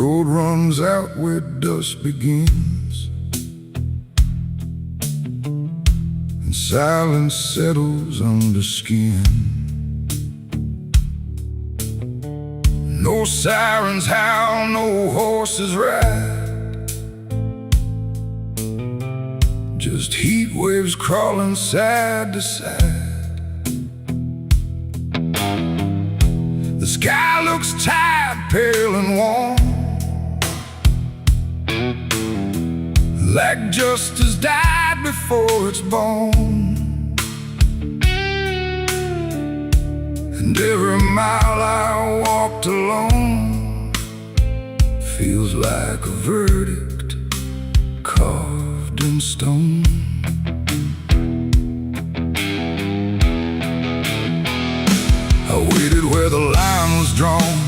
road runs out where dusk begins, and silence settles under skin. No sirens howl, no horses ride, just heat waves crawling side to side. The sky looks tired, pale and warm, like justice died before it's born. And every mile I walked alone feels like a verdict carved in stone. I waited where the line was drawn,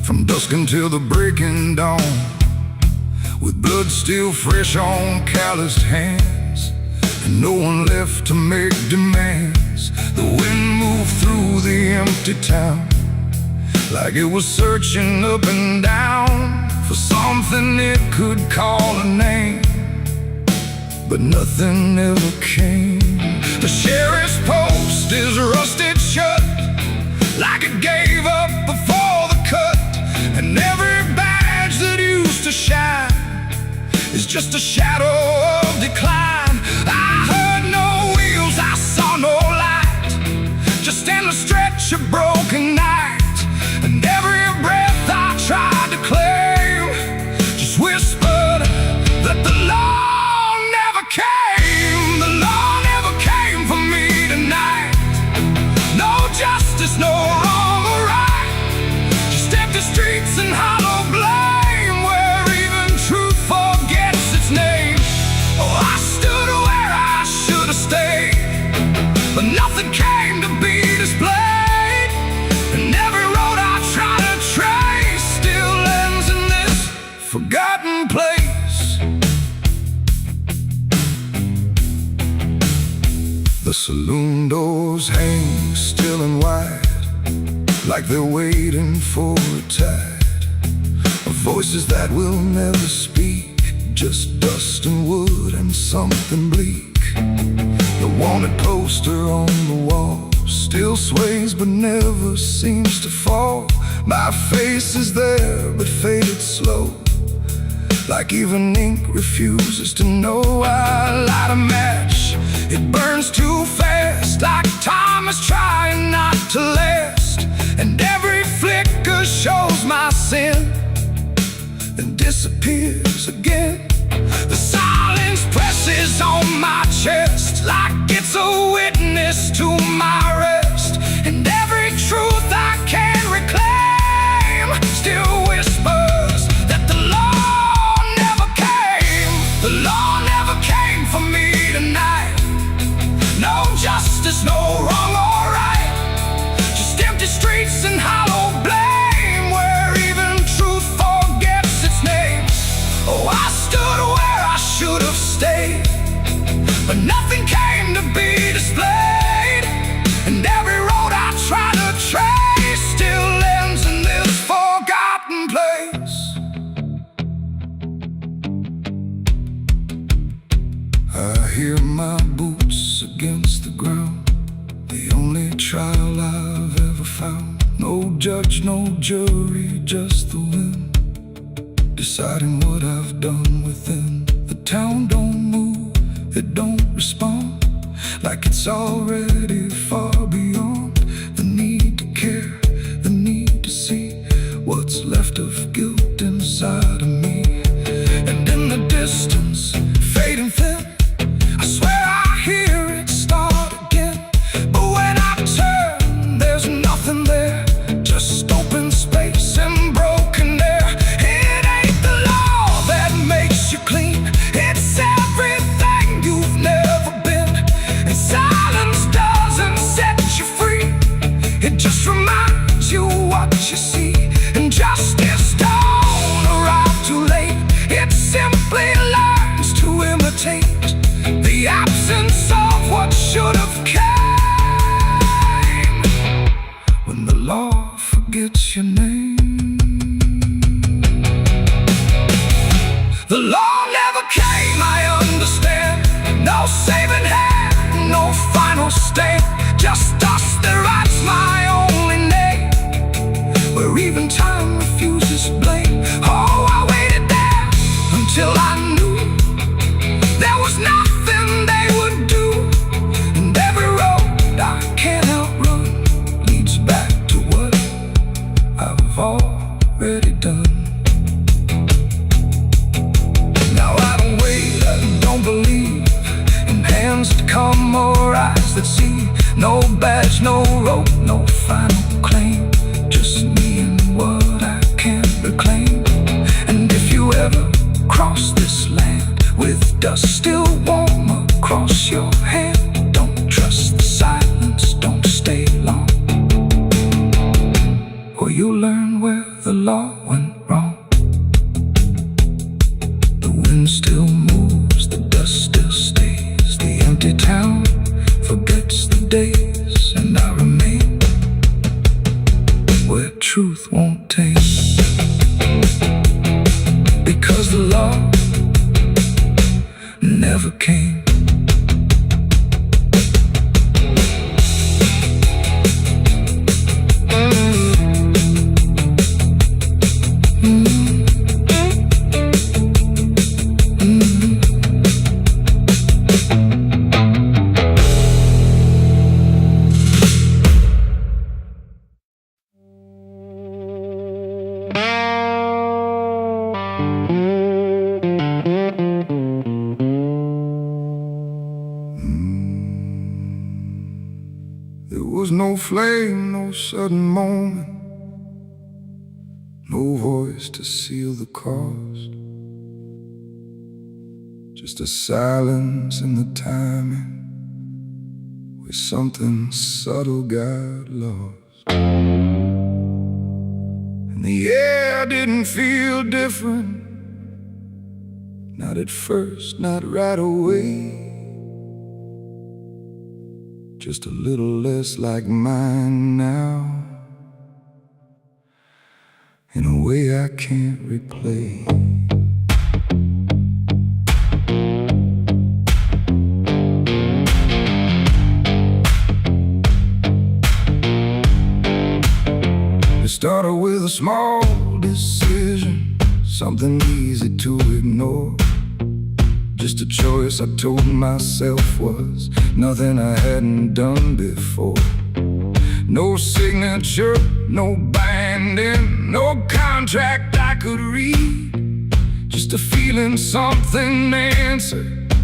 from dusk until the breaking dawn, with blood still fresh on calloused hands, and no one left to make demands. The wind moved through the empty town, like it was searching up and down for something it could call a name, but nothing ever came. The sheriff's post is rusted shut, like it gave up before the cut, and every badge that used to shine is just a shadow of decline. I heard no wheels, I saw no light, just endless stretch of broken night. And every breath I tried to claim just whispered that the law never came. The law never came for me tonight. No justice, no wrong or right, just empty streets and hollow blame, where even truth forgets its name. Oh, I stood where I should have stayed, but nothing came to be displayed. And every road I try to trace still ends in this forgotten place. The saloon doors hang still and wide, like they're waiting for a tide of voices that will never speak, just dust and wood and something bleak. The wanted poster on the wall still sways but never seems to fall. My face is there but faded slow, like even ink refuses to know. I light a match, it burns too fast, like time is trying not to last. And every flicker shows my sin, then disappears again. The silence presses on my chest, like it's a witness to my rest. And every truth I can't reclaim still whispers that the law never came. The law never came for me tonight. No justice, no wrong or right, just empty streets and hollow blame, where even truth forgets its name. Oh, I stood where I should have stayed, but nothing came to be displayed. And every road I try to trace still ends in this forgotten place. I hear my boots against the ground, the only trial I've ever found. No judge, no jury, just the wind deciding what I've done within. The town don't move, it don't respond, like it's already far beyond the need to care, the need to see what's left of guilt inside of me. And in the distance, fading thin, I swear I hear it start again. But when I turn, there's nothing there, just open space and broken air. It ain't the law that makes you clean, it's everything you've never been. And silence doesn't set you free, it just reminds you what you see. And justice don't should have came when the law forgets your name. The law never came, I understand. No saving hand, no final stand. Just dust that writes my only name, where even time refuses blame. Oh, I waited there until I knew there was nothing they would do. And every road I can't outrun leads back to what I've already done. Now I don't wait, I don't believe in hands that come or eyes that see. No badge, no rope, no final claim. Just me and what I can't reclaim. And if you ever cross this land with dust still warm across your hand, don't trust the silence, don't stay long, or you'll learn where the law went wrong. The wind still moves, the dust still stays. The empty town forgets the days, and I remain where truth won't taste. Because the law never came. There was no flame, no sudden moment, no voice to seal the cost. Just a silence in the timing, where something subtle got lost. And the air didn't feel different, not at first, not right away. Just a little less like mine now, in a way I can't replay. It started with a small decision, something easy to ignore. Just a choice I told myself was nothing I hadn't done before. No signature, no binding, no contract I could read. Just a feeling something answered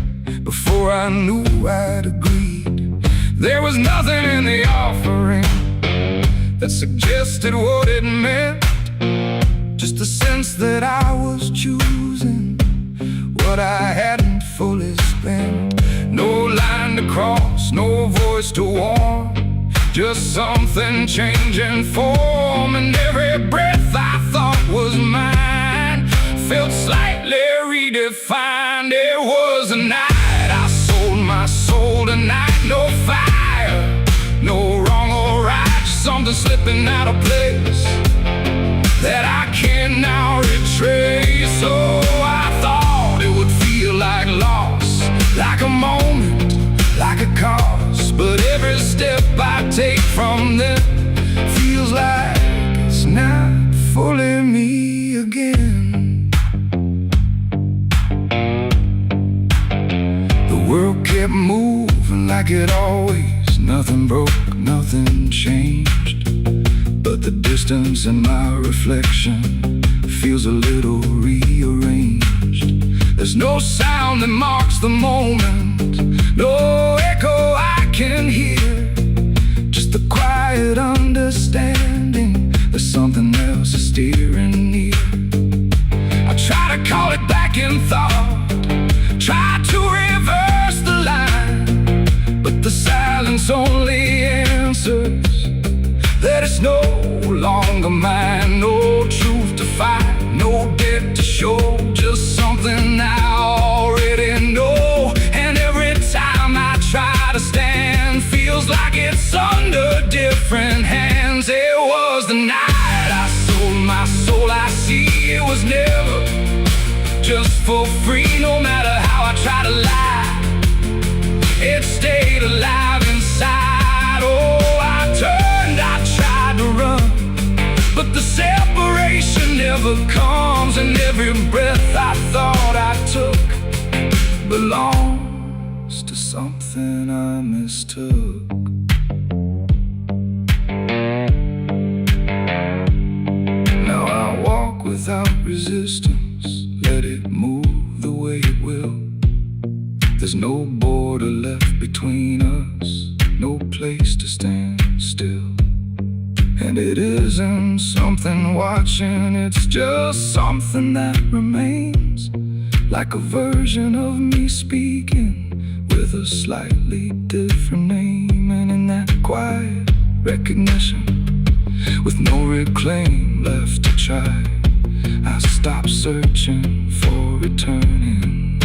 before I knew I'd agreed. There was nothing in the offering that suggested what it meant. Just a sense that I was choosing what I hadn't fully spent. No line to cross, no voice to warn, just something changing form. And every breath I thought was mine felt slightly redefined. It was a night I sold my soul tonight. No fire, no wrong or right, just something slipping out of place that I can now retrace. So I thought it would feel like loss, like a moment, like a cause. But every step I take from them feels like it's not fully me again. The world kept moving like it always. Nothing broke, nothing changed, but the distance in my reflection feels a little rearranged. There's no sound that marks the moment, no echo I can hear, just the quiet understanding that something else is steering near. I try to call it back in thought, try to reverse the line, but the silence only answers that it's no longer mine. No truth to fight, no debt to show, just something I already know. And every time I try to stand the night I sold my soul. I see it was never just for free. No matter how I try to lie, it stayed alive inside. Oh, I turned, I tried to run, but the separation never comes. And every breath I thought I took belongs to something I mistook. Now I walk without resistance, let it move the way it will. There's no border left between us, no place to stand still. And it isn't something watching, it's just something that remains, like a version of me speaking with a slightly different name. And in that quiet recognition, with no reclaim left to try, I stop searching for returning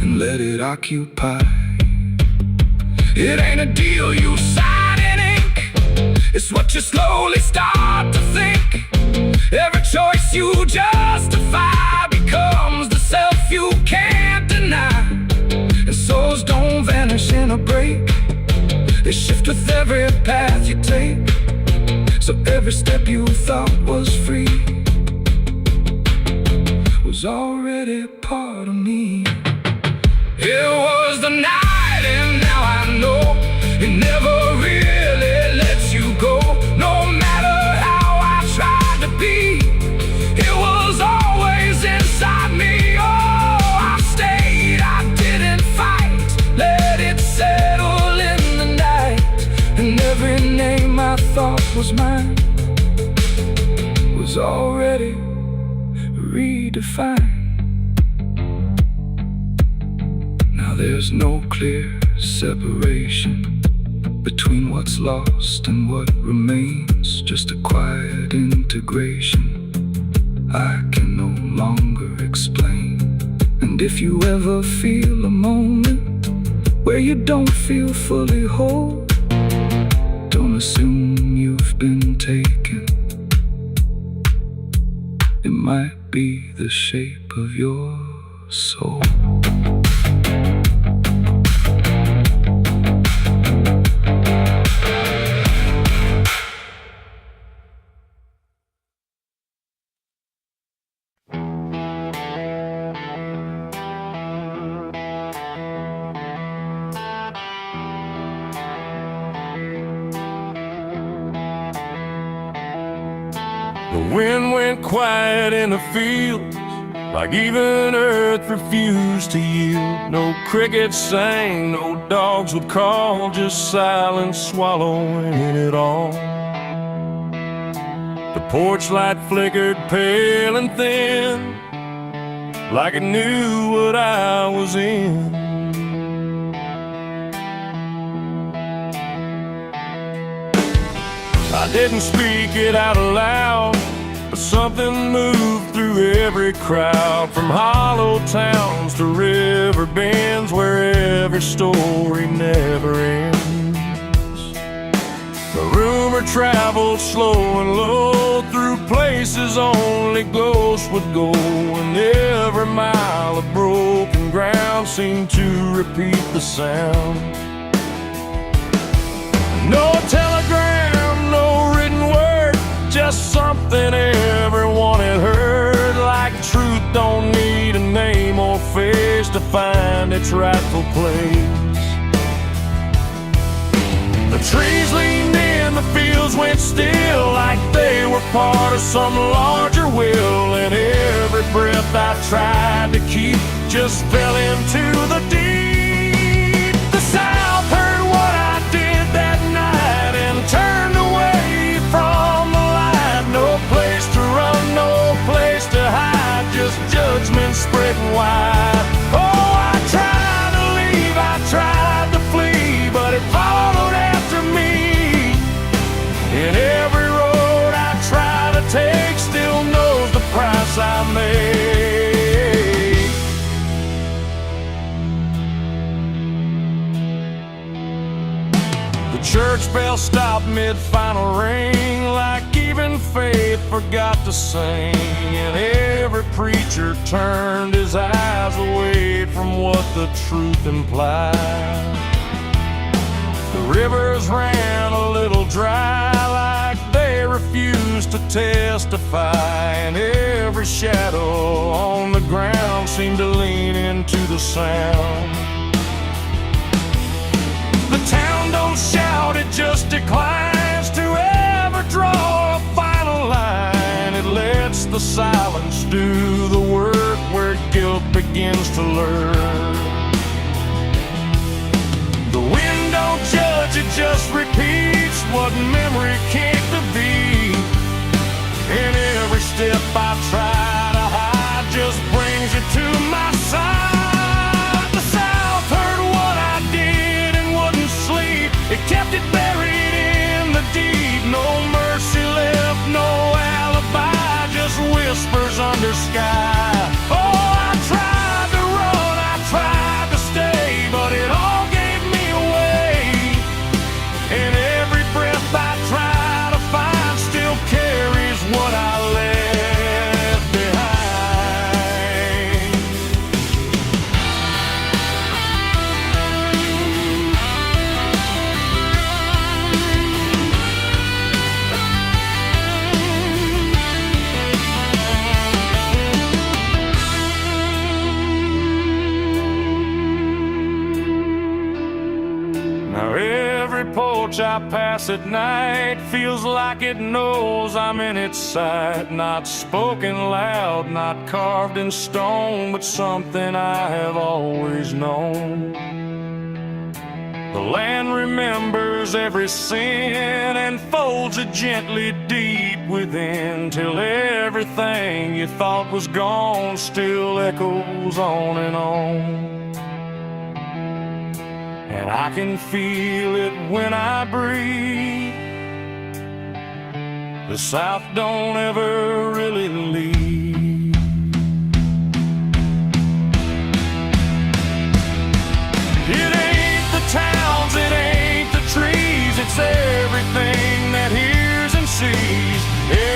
and let it occupy. It ain't a deal you sign in ink, it's what you slowly start to think. Every choice you justify becomes the self you can't deny. And souls don't vanish in a break, they shift with every path you take. So every step you thought was free was already part of me. It was the night, and now I know it never really lets you go. No matter how I tried to be, it was always inside me. Oh, I stayed, I didn't fight, let it settle in the night. And every name I thought was mine was already redefined. Now there's no clear separation between what's lost and what remains, just a quiet integration I can no longer explain. And if you ever feel a moment where you don't feel fully whole, don't assume you've been taken. It might be the shape of your soul. The wind went quiet in the fields, like even earth refused to yield. No crickets sang, no dogs would call, just silence swallowing it all. The porch light flickered pale and thin, like it knew what I was in. I didn't speak it out loud, but something moved through every crowd, from hollow towns to river bends, where every story never ends. The rumor traveled slow and low through places only ghosts would go, and every mile of broken ground seemed to repeat the sound. No telegram, no written word, just something everyone had heard, like truth don't need a name or face to find its rightful place. The trees leaned in, the fields went still, like they were part of some larger will, and every breath I tried to keep just fell into the deep. The South heard what I did that night and turned away from the light. No place to run, no place to hide, just judgment spreading wide. Oh, I tried to leave, I tried to flee, but it followed after me. And every road I try to take still knows the price I made. The church bell stopped mid-final ring, like got to sing, and every preacher turned his eyes away from what the truth implied. The rivers ran a little dry, like they refused to testify, and every shadow on the ground seemed to lean into the sound. The town don't shout, it just declines to ever draw a final line. It lets the silence do the work where guilt begins to learn. The wind don't judge, it just repeats what memory can't defeat. And every step I try to hide just brings you to my side. The South heard what I did and wouldn't sleep. It kept it buried in the deep. No mercy left, no alibi, just whispers under sky. Oh, I tried to run, I tried to stay, but it all gave me away. And every breath I try to find still carries what I left behind. Now every porch I pass at night feels like it knows I'm in its sight. Not spoken loud, not carved in stone, but something I have always known. The land remembers every sin and folds it gently deep within, till everything you thought was gone still echoes on and on. And I can feel it when I breathe. The South don't ever really leave. It ain't the towns, it ain't the trees, it's everything that hears and sees.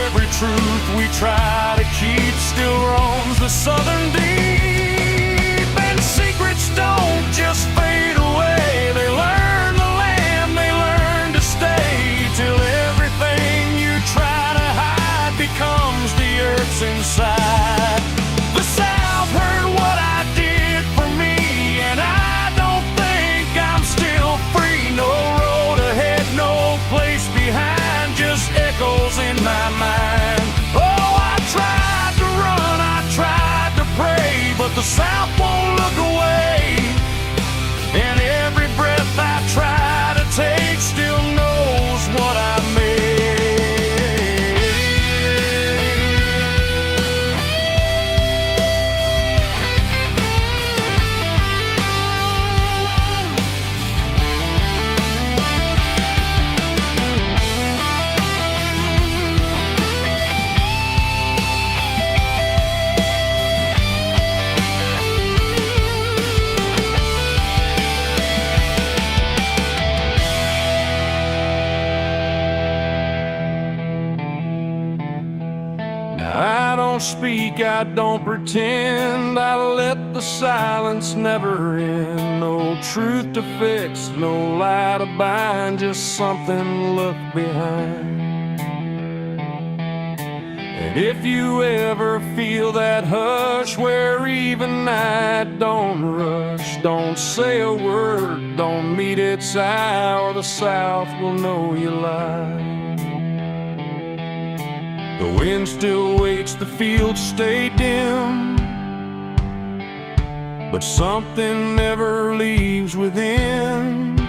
Every truth we try to keep still roams the southern deep. And secrets don't just fade away, they learn the land, they learn to stay, till everything you try to hide becomes the earth's inside. The South heard what I did for me, and I don't think I'm still free. No road ahead, no place behind, just echoes in my mind. Oh, I tried to run, I tried to pray, but the South won't look away. And every breath I try to take still knows what I made. I don't speak, I don't pretend, I let the silence never end. No truth to fix, no lie to bind, just something left behind. And if you ever feel that hush where even night don't rush, don't say a word, don't meet its eye, or the South will know you lied. The wind still waits, the fields stay dim, but something never leaves within.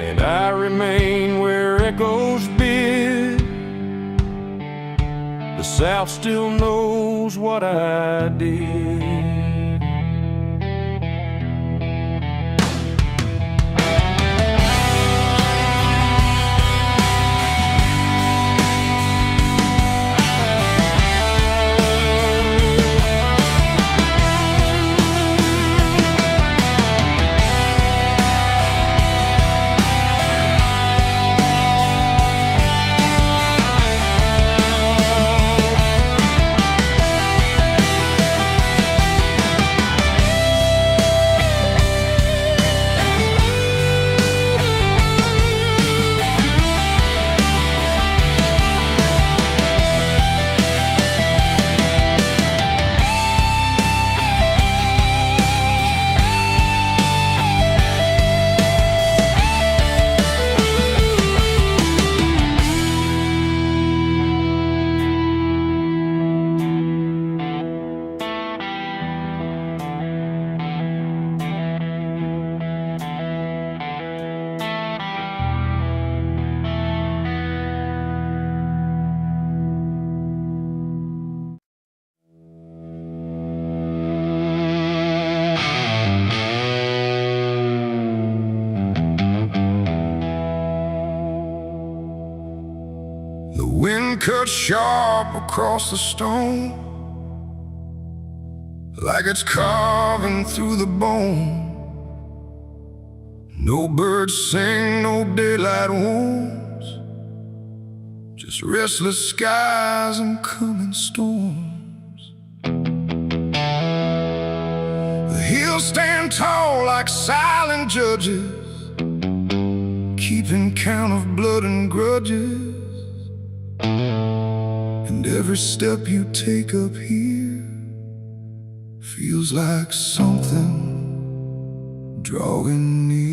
And I remain where echoes bid. The South still knows what I did. The wind cuts sharp across the stone, like it's carving through the bone. No birds sing, no daylight wounds, just restless skies and coming storms. The hills stand tall like silent judges, keeping count of blood and grudges. And every step you take up here feels like something drawing near.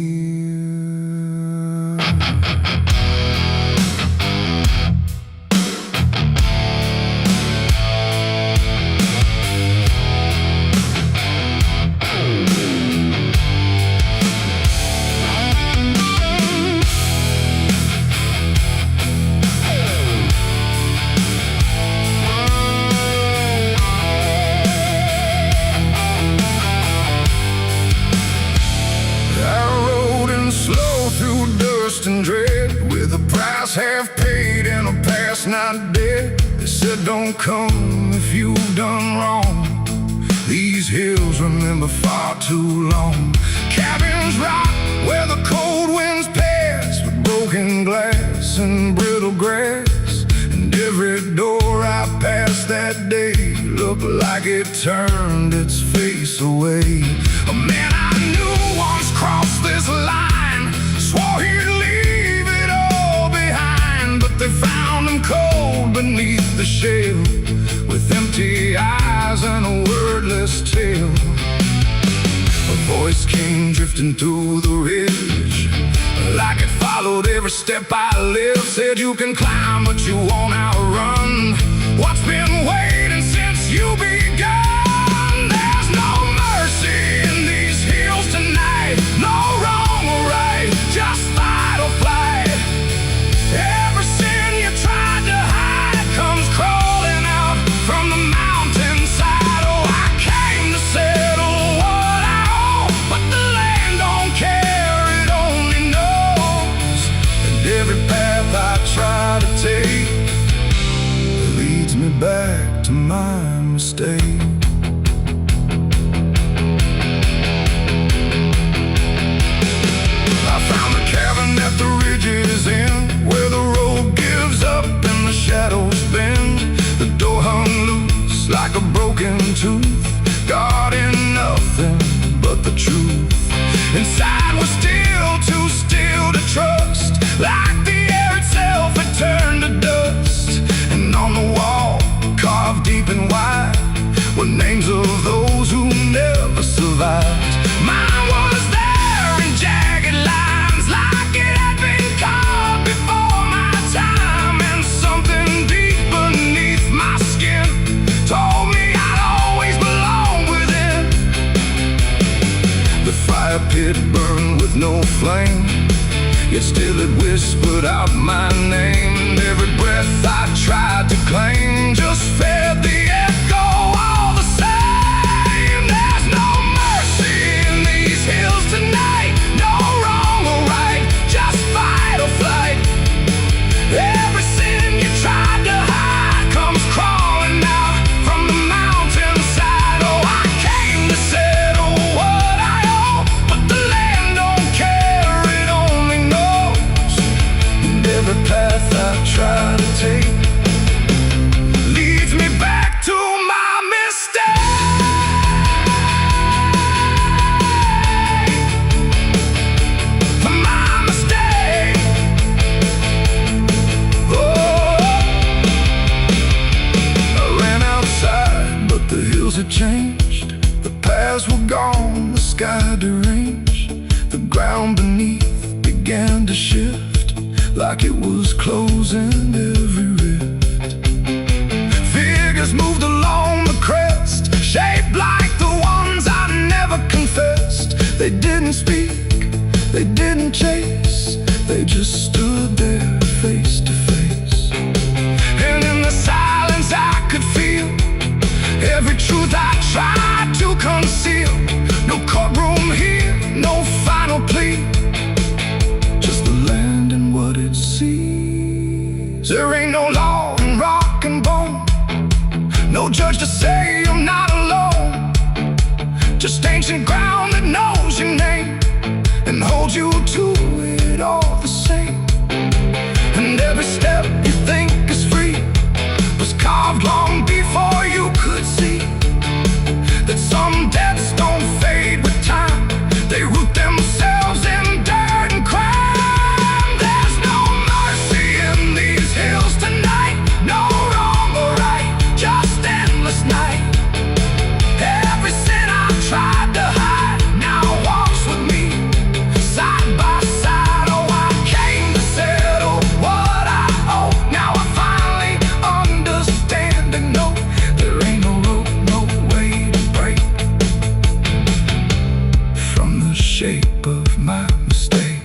And dread, with a price half paid and a past not dead. They said don't come if you've done wrong. These hills remember far too long. Cabins rock where the cold winds pass, with broken glass and brittle grass. And every door I passed that day looked like it turned its face away. A man I knew once crossed this line, swore he'd leave it all behind, but they found him cold beneath the shell, with empty eyes and a wordless tale. A voice came drifting through the ridge, like it followed every step I lived. Said you can climb but you won't outrun what's been waiting since you begun. There's no mercy in these hills tonight, no wrong or right, just fight or flight. Every sin you tried to hide comes crawling out from the mountainside. Oh, I came to settle what I owe, but the land don't care, it only knows. And every path I try to take leads me back to my mistake. At the ridge's end, where the road gives up and the shadows bend, the door hung loose like a broken tooth, guarding nothing but the truth. Inside was still too still to trust, like the air itself had turned to dust. And on the wall, carved deep and wide, were names of those who never survived. Mine was there in jagged lines, like it had been carved before my time. And something deep beneath my skin told me I'd always belong within. The fire pit burned with no flame, yet still it whispered out my name. And every breath I tried to claim just fed the echo all the same. There's no mercy in these hills tonight, no wrong or right, just fight or flight. Every sin you tried to hide comes crawling out from the mountainside. Oh, I came to settle what I owe, but the land don't care, it only knows. And every path I try to take leads me back to my mistake. My mistake. Oh, I ran outside, but the hills had changed. The paths were gone, the sky deranged. The ground beneath began to shift, like it was closing every rift. Figures moved along the crest, shaped like the ones I never confessed. They didn't speak, they didn't chase, they just stood there face to face. And in the silence I could feel every truth I tried to conceal. No courtroom here, no final plea, just the land and what it sees. There ain't no law in rock and bone, no judge to say you're not alone. Just ancient ground that knows your name and holds you to it all the same. And every step you think is free was carved long before you could see that some debts don't fade with time. They root themselves in dirt and crime. There's no mercy in these hills tonight, no wrong or right, just endless night. Every sin I've tried to hide now walks with me, side by side. Oh, I came to settle what I owe. Now I finally understand and know there ain't no rope, no way to break from the shape of my mistake.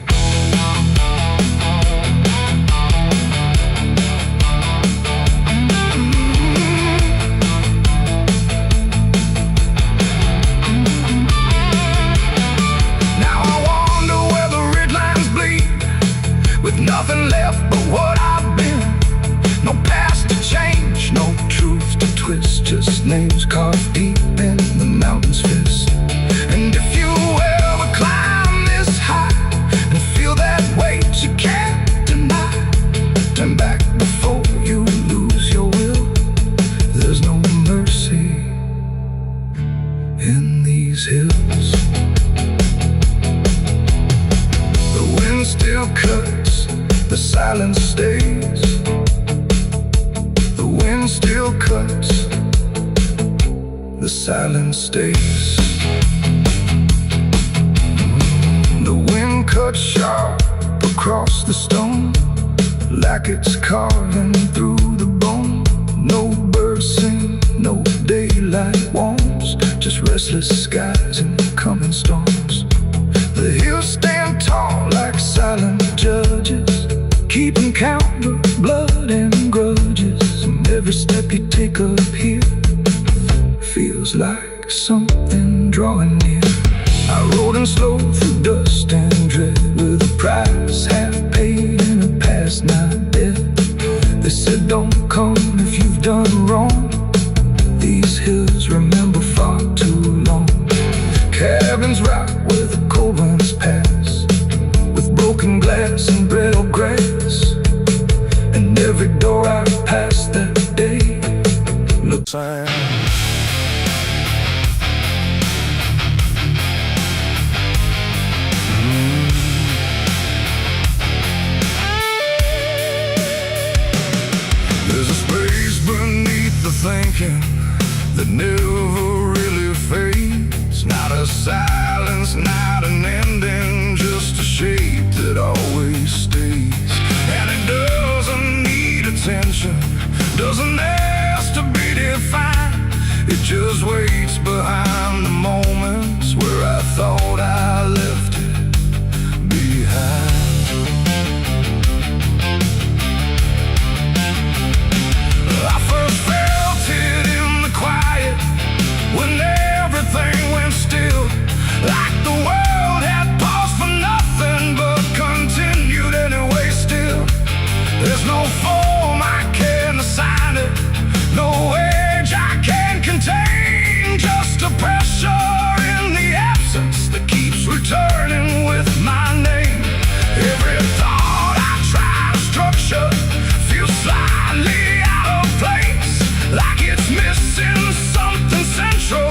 With nothing left but what I've been, no past to change, no truth to twist, just names carved deep in the mountain's fist. And if you ever climb this high and feel that weight you can't deny, turn back before you lose your will. There's no mercy in these hills. The wind still cuts, the silence stays. The wind still cuts, the silence stays. The wind cuts sharp across the stone, like it's carving through the bone. No birds sing, no daylight warms, just restless skies and coming storms. The hills stand tall like silent judges, keeping count of blood and grudges. And every step you take up here feels like something drawing near. I rode in slow through dust and dread, with a price half paid and a past not dead. They said don't come if you've done wrong, these hills remember far too long. Cabins rock where the cold winds pass, with broken glass and brittle grass. And every door I've passed that day looks like there's a space beneath the thinking that never really fades. Not a silence, not an ending, just a shape that always stays. And it doesn't need attention, doesn't ask to be defined. It just waits behind the moments where I thought I left it behind. I first felt it in the quiet, when everything went still, like the world had paused for nothing but continued anyway still. There's no form I can assign it, no age I can contain, just a pressure in the absence that keeps returning with my name. Every thought I try to structure feels slightly out of place, like it's missing something central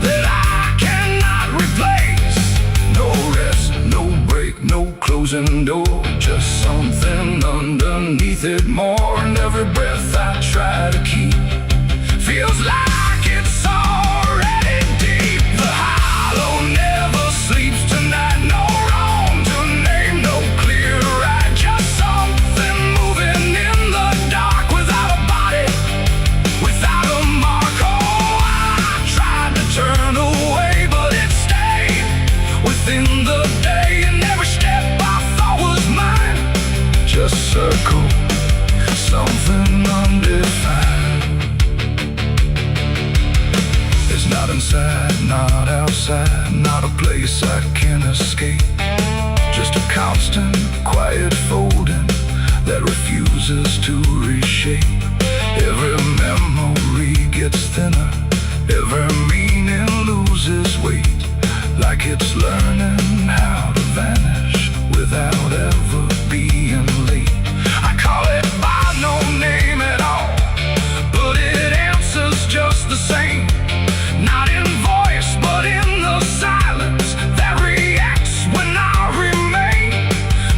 that I cannot replace. No rest, no break, no closing door, just something underneath it more. And every breath I try to keep feels like it's already deep. The hollow never sleeps tonight, no wrong to name, no clear right, just something moving in the dark without a body, without a mark. Oh, I tried to turn away, but it stayed within the day. And every step I thought was mine just circled something undefined. chances to reshape. Every memory gets thinner, every meaning loses weight, like it's learning how to vanish without ever being late. I call it by no name at all, but it answers just the same. Not in voice, but in the silence that reacts when I remain.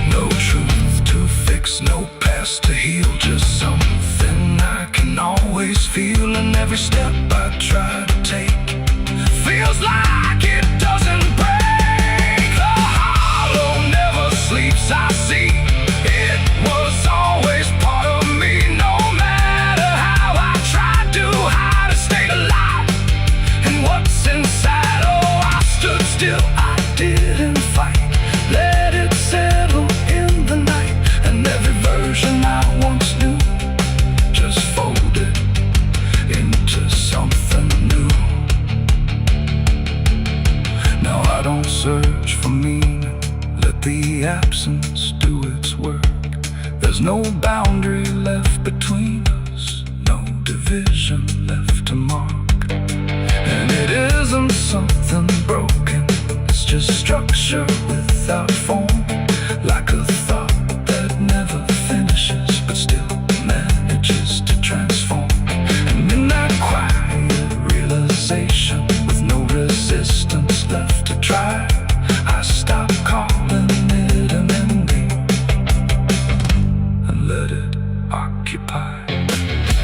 No truth to fix, no past to heal, just something I can always feel. And every step I try to take feels like it doesn't break. The hollow never sleeps, I see. It was always part of me, no matter how I tried to hide or stay alive. And what's inside, oh, I stood still, I didn't fight. Let it settle in the night, and every version I once knew just folded into something new. Now I don't search for meaning, let the absence do its work. There's no boundary left between us, no division left to mark. And it isn't something broken, it's just structure without form, like a thought that never finishes but still manages to transform. And in that quiet realization, with no resistance left to try, I stop calling it an ending and let it occupy.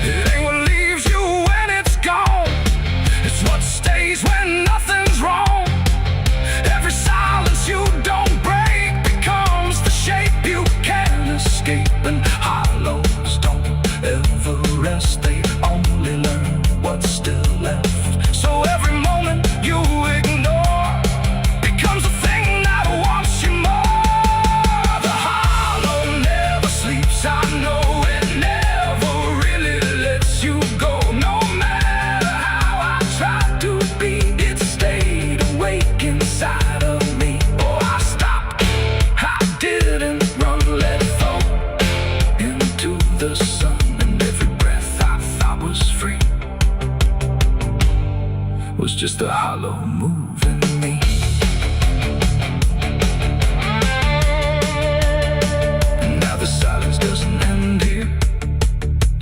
It ain't what leaves you when it's gone, it's what stays when nothing's wrong. Every silence you don't break becomes the shape you can't escape. And hollows don't ever rest, they only learn what's still left. So every moment you ignore becomes a thing that wants you more. The hollow never sleeps, I know it never really lets you go. No matter how I tried to be, it stayed awake inside of me. Oh, I stopped, I didn't run, let it fall into the sun. And every breath I thought was free was just a hollow move in me. And now the silence doesn't end here,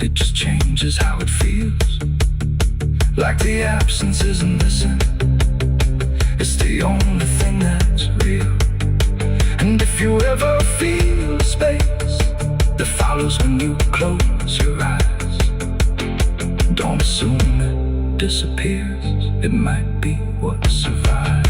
it just changes how it feels. Like the absence isn't missing, it's the only thing that's real. And if you ever feel a space that follows when you close your eyes, don't assume it disappears, it might be what survives.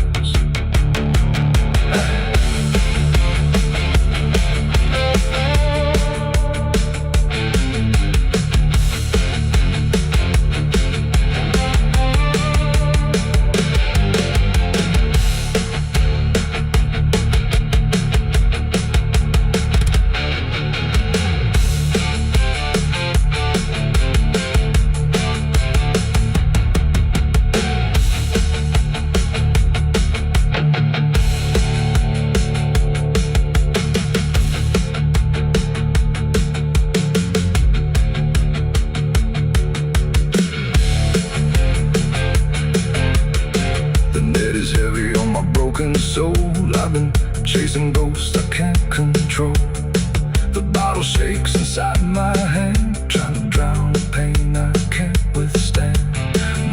Soul, I've been chasing ghosts I can't control. The bottle shakes inside my hand, trying to drown the pain I can't withstand.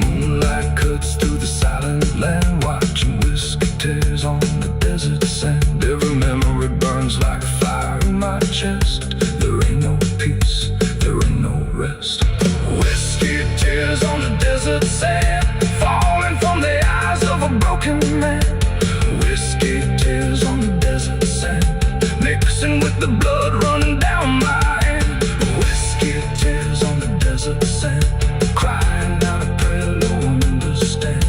Moonlight cuts through the silent land, watching whiskey tears on the desert sand. Every memory burns like fire in my chest. There ain't no peace, there ain't no rest. Whiskey tears on the desert sand, falling from the eyes of a broken man. Whiskey tears on the desert sand, mixing with the blood running down my hand. Whiskey tears on the desert sand, crying out a prayer no one understand.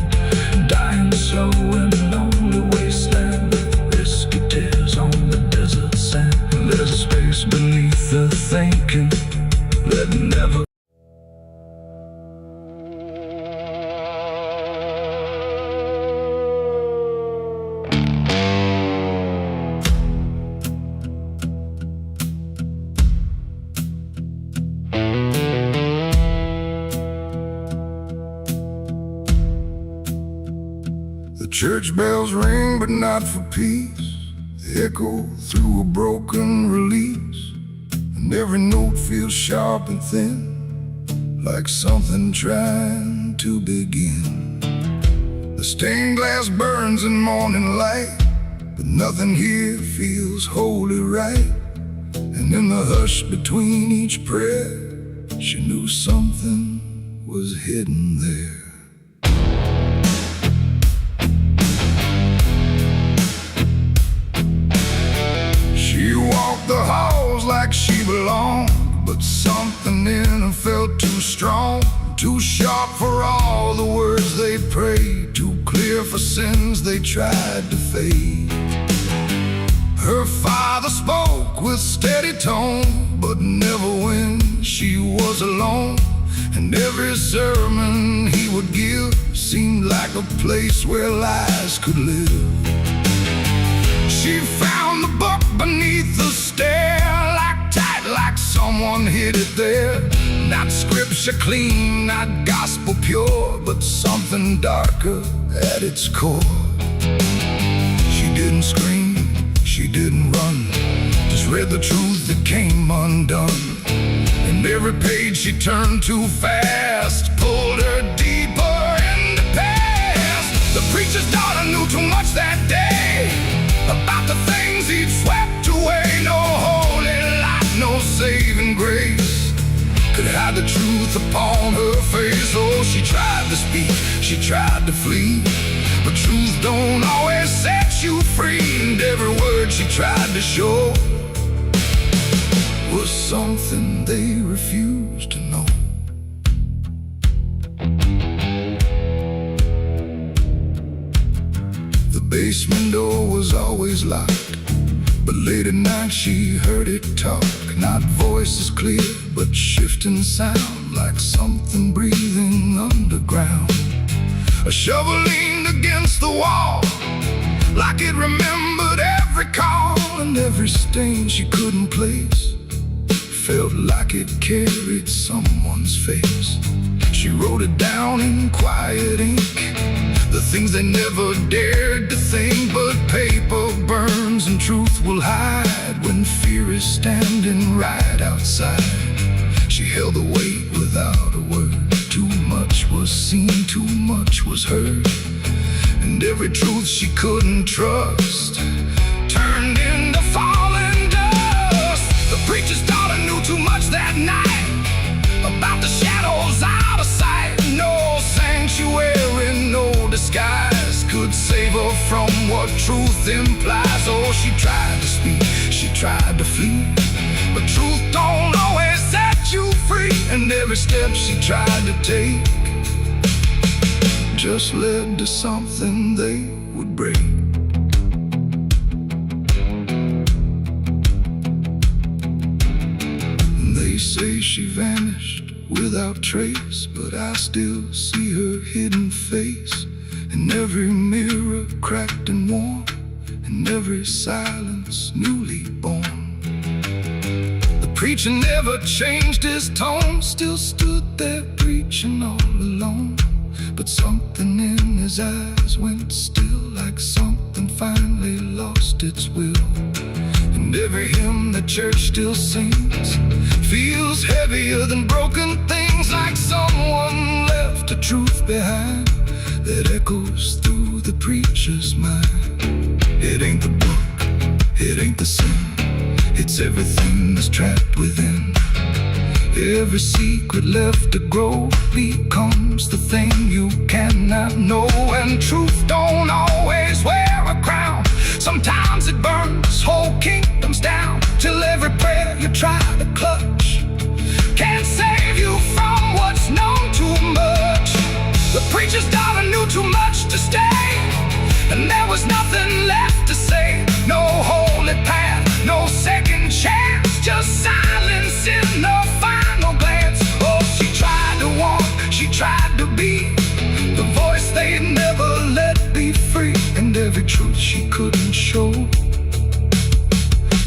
Dying slow in a lonely wasteland, whiskey tears on the desert sand. There's a space beneath the thinking that never church bells ring, but not for peace. They echo through a broken release, and every note feels sharp and thin, like something trying to begin. The stained glass burns in morning light, but nothing here feels wholly right. And in the hush between each prayer, she knew something was hidden there. She walked the halls like she belonged, but something in her felt too strong, too sharp for all the words they prayed, too clear for sins they tried to fade. Her father spoke with steady tone, but never when she was alone. And every sermon he would give seemed like a place where lies could live. She found the book beneath the stair, locked tight like someone hid it there. Not scripture clean, not gospel pure, but something darker at its core. She didn't scream, she didn't run, just read the truth that came undone. And every page she turned too fast pulled her deeper into past. The preacher's daughter knew too much that day about the things he'd swept away. No holy light, no saving grace could hide the truth upon her face. Oh, she tried to speak, she tried to flee, but truth don't always set you free. And every word she tried to show was something they refused to know. The basement door was always locked, but late at night she heard it talk. Not voices clear, but shifting sound, like something breathing underground. A shovel leaned against the wall, like it remembered every call. And every stain she couldn't place felt like it carried someone's face. She wrote it down in quiet ink, the things they never dared to think. But paper burns and truth will hide when fear is standing right outside. She held the weight without a word. Too much was seen, too much was heard, and every truth she couldn't trust turned into falling dust. The preacher's daughter knew too much that night about the shadows out of sight. No sanctuary, no disguise could save her from what truth implies. Oh, she tried to speak, she tried to flee, but truth don't always set you free. And every step she tried to take just led to something they would break. They say she vanished without trace, but I still see her hidden face in every mirror cracked and worn, in every silence newly born. The preacher never changed his tone, still stood there preaching all alone. But something in his eyes went still, like something finally lost its will. And every hymn the church still sings feels heavier than broken things, like someone left a truth behind that echoes through the preacher's mind. It ain't the book, it ain't the sin, it's everything that's trapped within. Every secret left to grow becomes the thing you cannot know. And truth don't always wear a crown, sometimes it burns whole kingdoms down, till every prayer you try to clutch can't save you from what's known too much. The preacher's daughter knew too much to stay, and there was nothing left to say. No holy path, no second chance, just silence in the final glance. Oh, she tried to walk, she tried to be the voice they never let be free. And every truth she couldn't show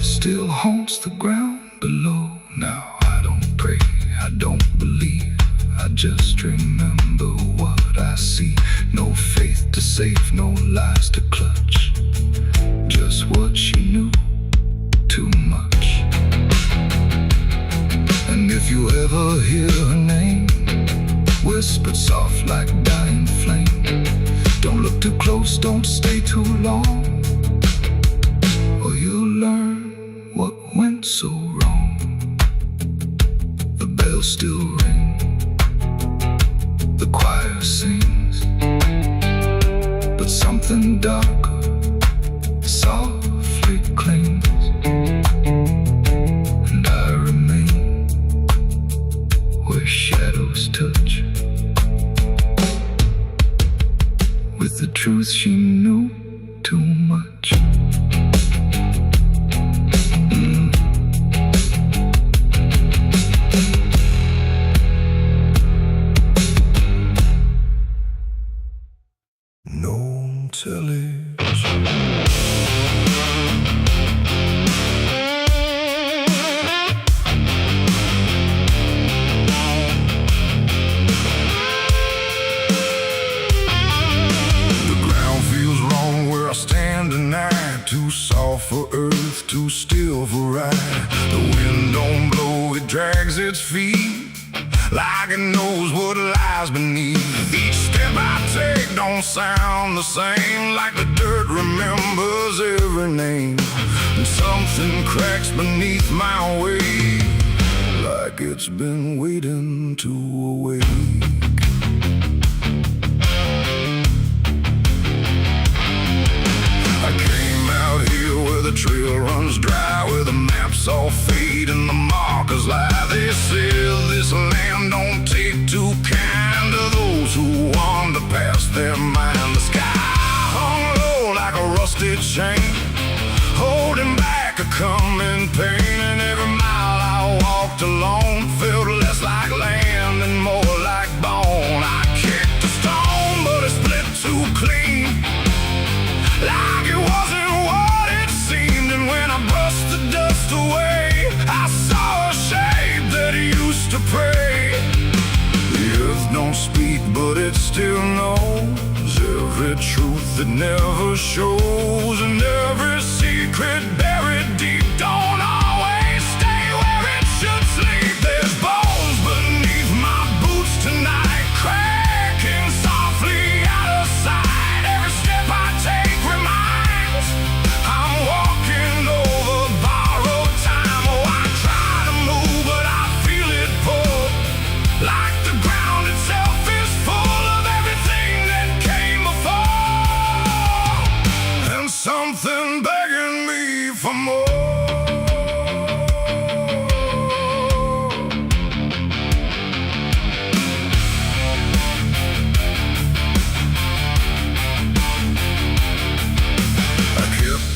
still haunts the ground below. Now I don't pray, I don't believe, I just remember what I see. No faith to safe, no lies to clutch. Just what she knew, too much. And if you ever hear her name whispered soft like dying flame, don't look too close, don't stay too long, or you'll learn what went so wrong. The bells still ring, the choir sings, but something darker softly clings, and I remain where shadows touch, with the truth she knew too much. No television. Too soft for earth, too still for ride. The wind don't blow, it drags its feet like it knows what lies beneath. Each step I take don't sound the same, like the dirt remembers every name. And something cracks beneath my weight, like it's been waiting to awake. I came out here where the trail runs dry, where the maps all fade and the markers lie. They said this land don't take too kind to those who wander past their mind. The sky hung low like a rusted chain, holding back a coming pain. And every mile I walked alone felt less like land and more like bone. I kicked a stone, but it split too clean, like it wasn't what it seemed. And when I brushed the dust away, I saw a shape that used to pray. The earth don't speak, but it still knows every truth that never shows, and every secret buried deep don't always stay where it should sleep. There's bones beneath my boots tonight, cracking softly out of sight. Every step I take reminds I'm walking over borrowed time. Oh, I try to move, but I feel it pull, like the ground itself is full of everything that came before, and something begging me for more.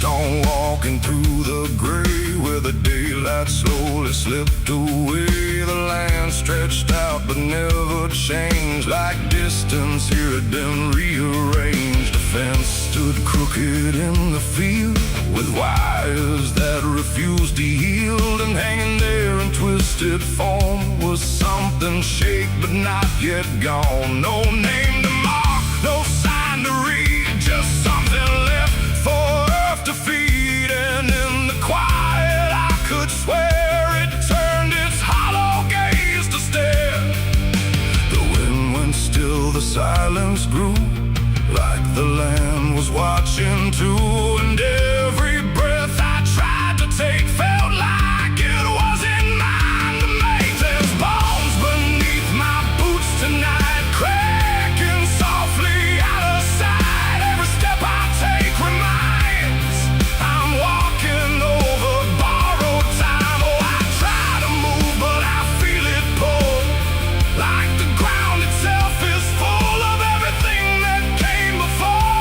On walking through the gray, where the daylight slowly slipped away. The land stretched out but never changed, like distance here had been rearranged. A fence stood crooked in the field, with wires that refused to yield. And hanging there in twisted form was something shaped but not yet gone. No name to mark, no sign to read, just something left for to feed. And in the quiet I could swear it turned its hollow gaze to stare. The wind went still, the silence grew, like the land was watching too. And every breath I tried to take felt like it wasn't mine to make. There's bones beneath my boots tonight, cracking softly out of sight. Every step I take reminds I'm walking over borrowed time. Oh, I try to move, but I feel it pull, like the ground itself is full of everything that came before,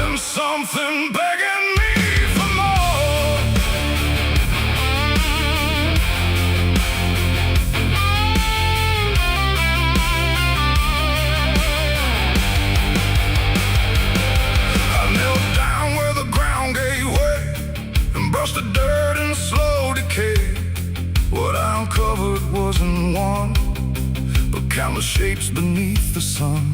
and something begging me for more. I knelt down where the ground gave way and brushed the dirt in slow decay. What I uncovered wasn't one, but countless shapes beneath the sun.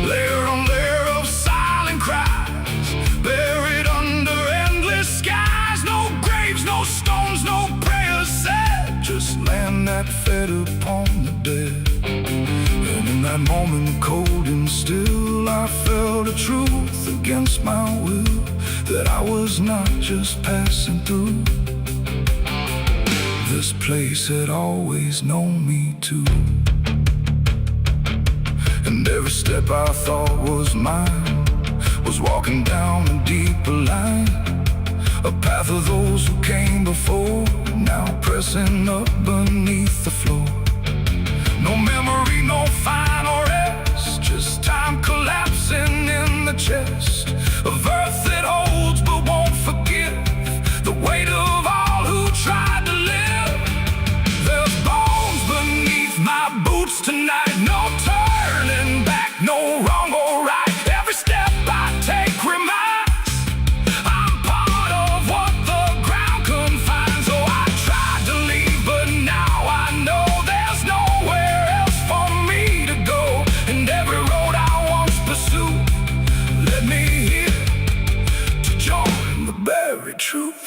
Layer on layer of silent cries, buried under endless skies. No graves, no stones, no prayers said, just land that fed upon the dead. And in that moment, cold and still, I felt a truth against my will, that I was not just passing through. This place had always known me too. And every step I thought was mine was walking down a deeper line, a path of those who came before, now pressing up beneath the floor. No memory, no final rest, just time collapsing in the chest of earth that holds but won't forgive the weight of all who tried to live. There's bones beneath my boots tonight, no turning back, no wrong or right. Every step I take reminds I'm part of what the ground confines. So I tried to leave, but now I know there's nowhere else for me to go. And every road I once pursued led me here to join the buried truth.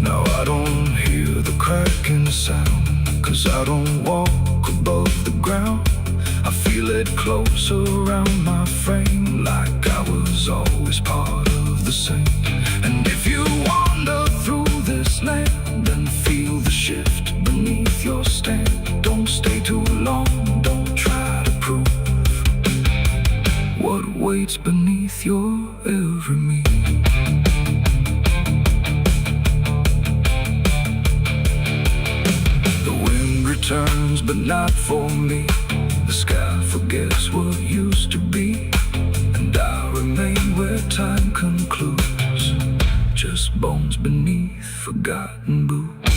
Now I don't hear the cracking sound, 'cause I don't walk above the ground. I feel it close around my frame, like I was always part of the same. And if you wander through this land and feel the shift beneath your stand, don't stay too long, don't try to prove what waits beneath your every move. Turns, but not for me. The sky forgets what used to be, and I remain where time concludes, just bones beneath forgotten boots.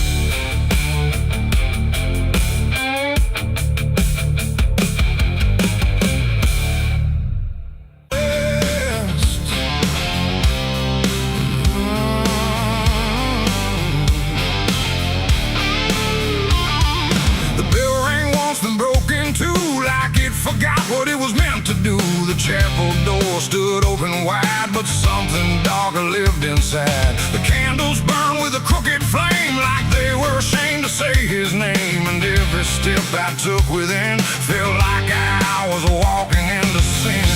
Forgot what it was meant to do. The chapel door stood open wide, but something darker lived inside. The candles burned with a crooked flame, like they were ashamed to say his name. And every step I took within felt like I was walking into sin.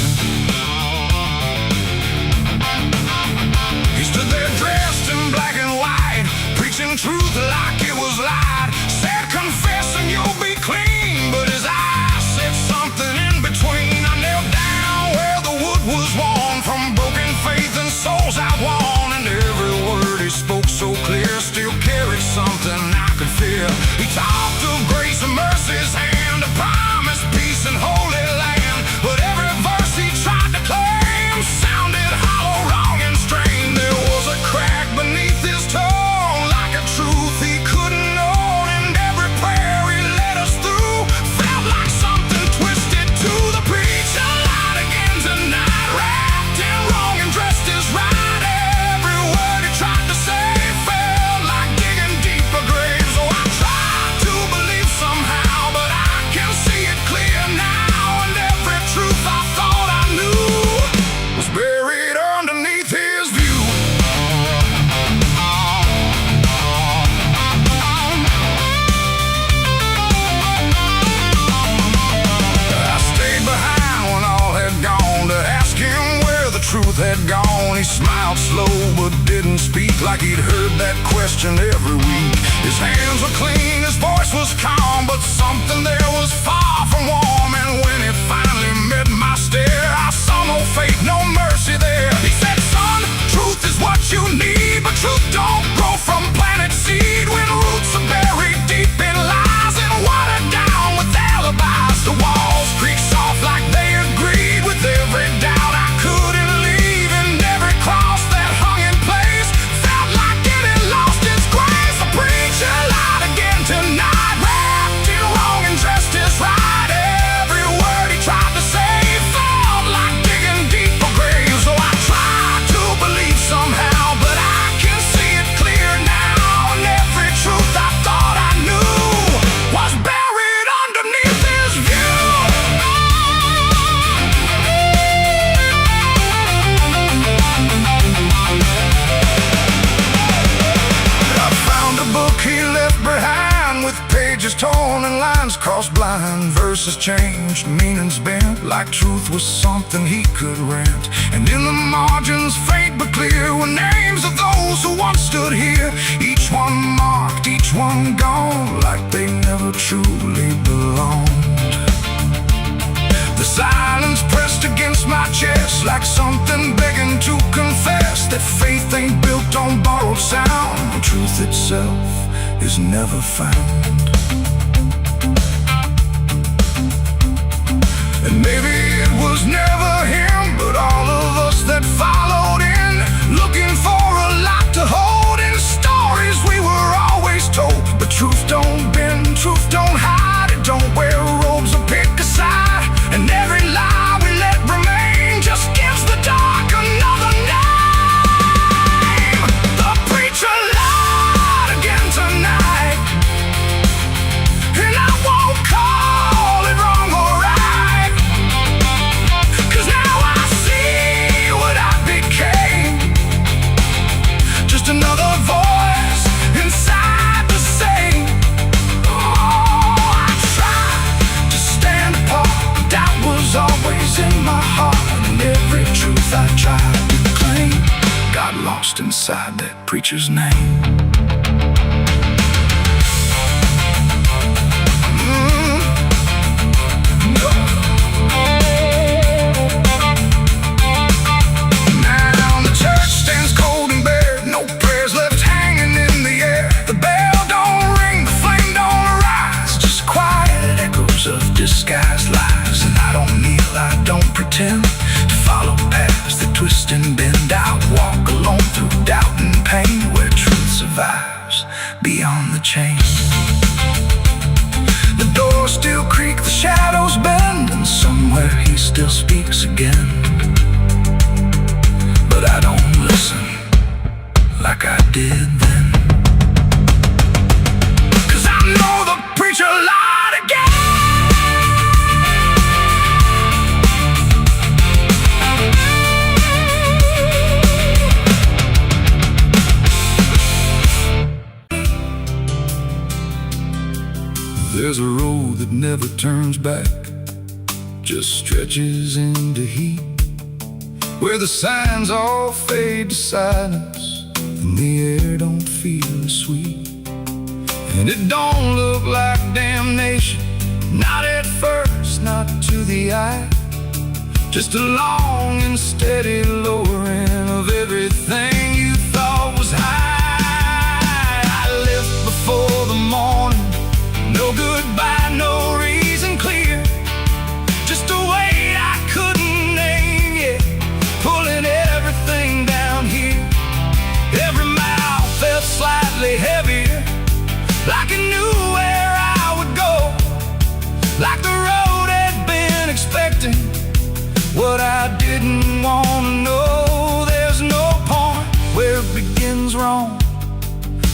He stood there dressed in black and white, preaching truth like it was lied. Said, confess and you'll be clean, but his eyes said something in between. I knelt down where the wood was worn from broken faith and souls outworn. And every word he spoke so clear still carried something I could feel. He talked of grace and mercy's hand, a promise, peace and holy land. But every verse he tried to claim sounded hollow, wrong and strained. There was a crack beneath his tone, like a truth he couldn't own. And every prayer he led us through felt like something twisted to the preacher. Light again tonight, wrapped in wrong and dressed as right. Every word he tried to say felt like digging deeper graves. So I tried to believe somehow, but I can see it clear now. And every truth I thought I knew was buried underneath his view. I stayed behind when all had gone to ask him where the truth had gone. He smiled slow but didn't speak, like he'd heard that question every week. His hands were clean, his voice was calm, but something there was far from warm. And when it finally met my stare, I saw no faith, no mercy there. He said, son, truth is what you need, but truth don't grow from planet seed. When roots are buried deep in lies and watered down with alibis, the walls creak soft like they agreed with every doubt I couldn't leave. And every cross that hung in place felt like it had lost its grace. The preacher lied again tonight, wrapped in wrong and dressed as right. Every word he tried to say felt like digging deeper graves. So I tried to believe somehow, but I can see it clear. lines crossed blind, verses changed, meanings bent, like truth was something he could rent. And in the margins, faint but clear, were names of those who once stood here. Each one marked, each one gone, like they never truly belonged. The silence pressed against my chest, like something begging to confess that faith ain't built on borrowed sound, and truth itself is never found. And maybe it was never him, but all of us that followed in, looking for a lot to hold in stories we were always told. But truth don't bend, truth don't hide, it don't wear robes or pick a side. And every lie we let remain just gives the dark another name. The preacher lied again tonight, and I won't call it wrong or right, 'cause now I see what I became. Just another voice inside the same. Oh, I tried to stand apart, doubt was always in my heart, and every truth I tried to claim got lost inside that preacher's name. Now the church stands cold and bare, no prayers left hanging in the air. The bell don't ring, the flame don't arise, just quiet echoes of disguised lies. And I don't kneel, I don't pretend to follow paths that twist and bend. I walk alone through doubt and pain, where truth survives beyond the chain. The doors still creak, the shadows bend, and somewhere he still speaks again. But I don't listen like I did then, 'cause I know the preacher lied again. There's a road that never turns back, just stretches into heat, where the signs all fade to silence and the air don't feel as sweet. And it don't look like damnation, not at first, not to the eye, just a long and steady lowering of everything you thought was high. I left before the morning, no goodbye, no reason clear, just a weight I couldn't name yet, pulling everything down here. Every mile felt slightly heavier, like it knew where I would go, like the road had been expecting what I didn't want to know. There's no point where it begins wrong,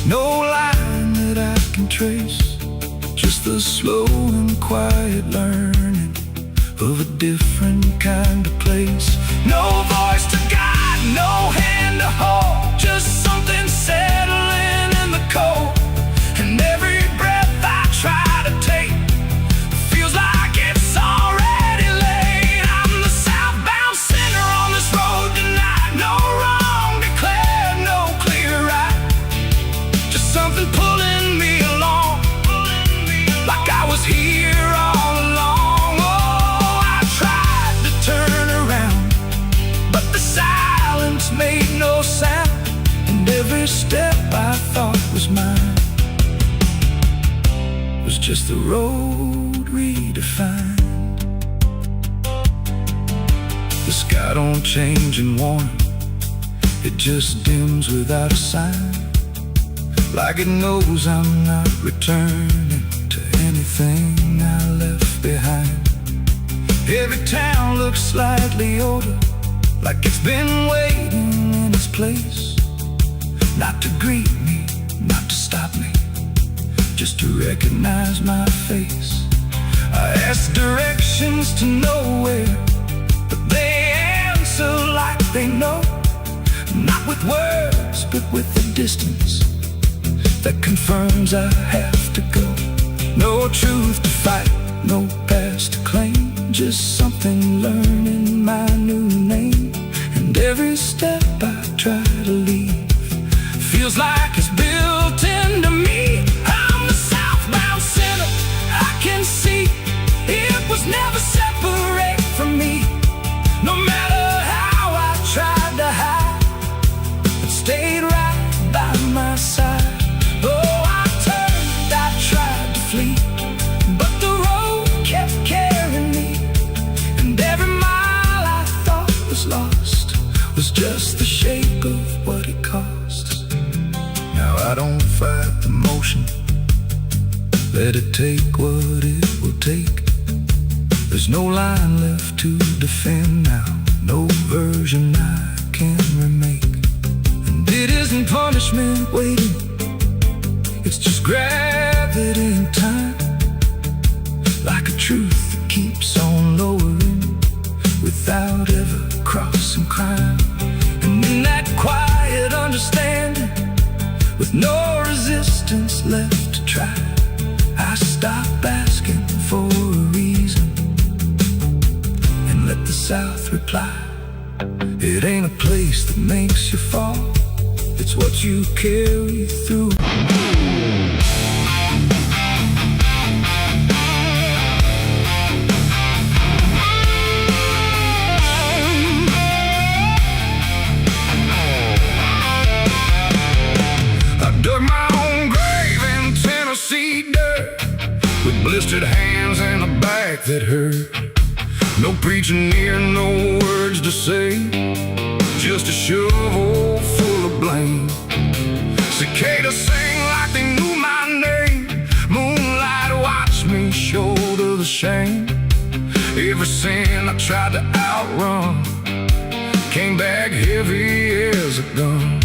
no line that I can trace, just the slow and quiet learning of a different kind of place. No voice to guide, no hand to hold, just something settling in the cold. And every breath I try to take feels like it's already late. I'm the southbound sinner on this road tonight, no wrong declared, no clear right, just something pulling me along, like I was here all along. Oh, I tried to turn around, but the silence made no sound, and every step I thought was mine was just the road redefined. The sky don't change in warning, it just dims without a sign, like it knows I'm not returning to anything I left behind. Every town looks slightly older, like it's been waiting in its place, not to greet me, not to stop me, just to recognize my face. I ask directions to nowhere, but they answer like they know, not with words, but with the distance that confirms I have to go. No truth to fight, no past to claim, just something learning my new name. And every step I try to leave feels like it's built into me. I'm the southbound sinner, I can see it was never separate from me. No matter how I tried to hide, it stayed right by my side. Oh, I turned, I tried to flee, but the road kept carrying me. And every mile I thought was lost was just the shape of what it cost. Now I don't fight the motion, let it take what it will take. There's no line left to defend now, no version I can remake. And it isn't punishment waiting, it's just gravity in time, like a truth that keeps on lowering without ever crossing crime. And in that quiet understanding, with no resistance left to try, I stop asking for a reason and let the South reply. It ain't a place that makes you fall, it's what you carry through. Dug my own grave in Tennessee dirt, with blistered hands and a back that hurt. No preaching near, no words to say, just a shovel full of blame. Cicadas sing like they knew my name, moonlight watched me shoulder the shame. Every sin I tried to outrun came back heavy as a gun.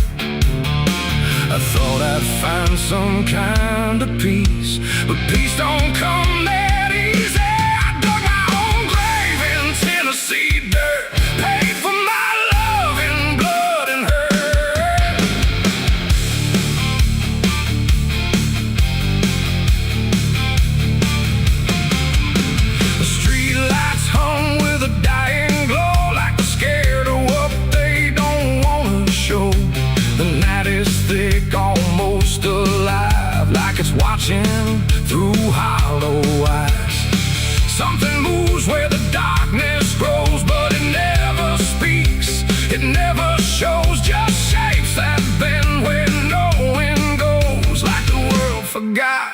I thought I'd find some kind of peace, but peace don't come that easy. I dug my own grave in Tennessee dirt, paid for my love in blood and hurt. The street lights hung with a dying glow, like they're scared of what they don't want to show. The night is thick, almost alive, like it's watching through hollow eyes. Something moves where the darkness grows, but it never speaks, it never shows, just shapes that bend where no wind goes, like the world forgot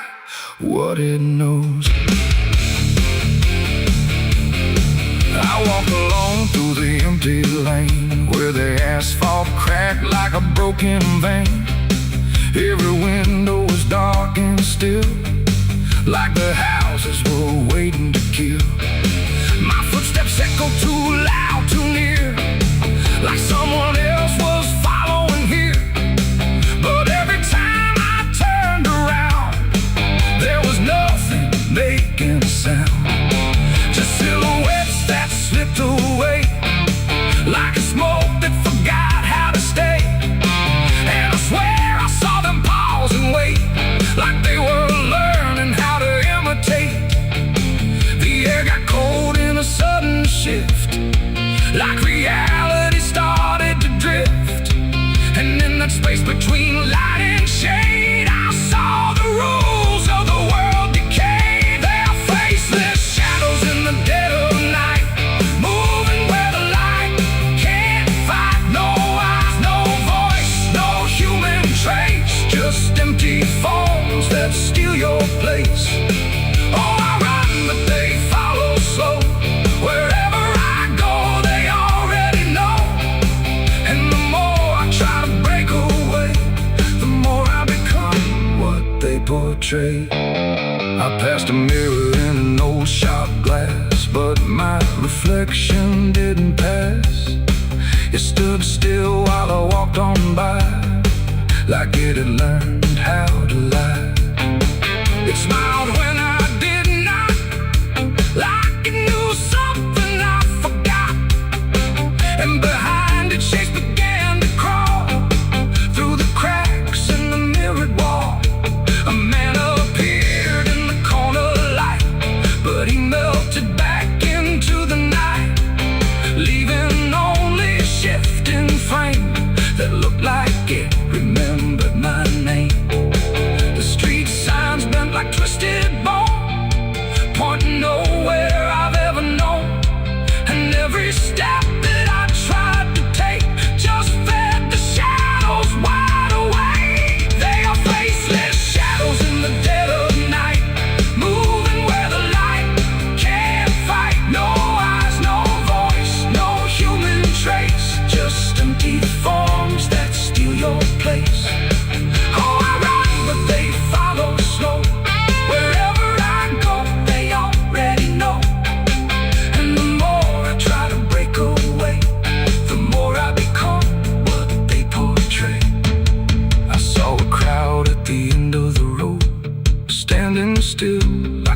what it knows. I walk along through the empty lane, where the asphalt cracked like a broken vein. Every window was dark and still, like the houses were waiting to kill. My footsteps echo too loud, too near, like someone else was following here. But every time I turned around, there was nothing making a sound, just silhouettes that slipped away, like a smoke that forgot how to stay. And I swear I saw them pause and wait, like they were learning how to imitate. The air got cold in a sudden shift, like reality started to drift. And in that space between light and shade, I saw the rules of the world decay. Their faceless shadows in the dead of night, moving where the light can't fight. No eyes, no voice, no human trace, just empty forms that steal your place. Oh, I run, but they follow slow. Wherever I go, they already know. And the more I try to break away, the more I become what they portray. I passed a mirror in an old shop glass, but my reflection didn't pass. It stood still while I walked on by, like it had learned how to lie. It smiled when I did not, like it knew something I forgot. And behind it, shapes began to crawl through the cracks in the mirrored wall. A man appeared in the corner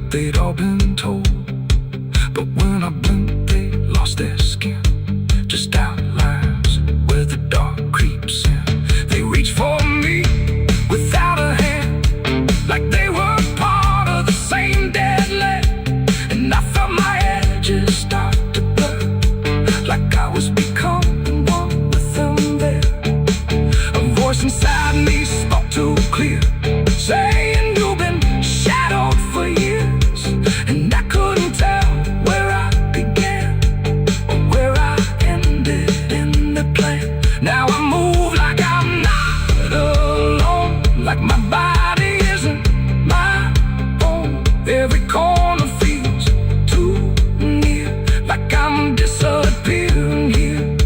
they'd all been told. But when I blinked, they lost their skin, just outlines where the dark creeps in. They reach for me without a hand, like they were part of the same dead land. And I felt my edges start to blur, like I was becoming one with them there. A voice inside me spoke too clear, saying you've been shadowed for years. And I couldn't tell where I began or where I ended in the plan. Now I move like I'm not alone, like my body isn't my own. Every corner feels too near, like I'm disappearing here.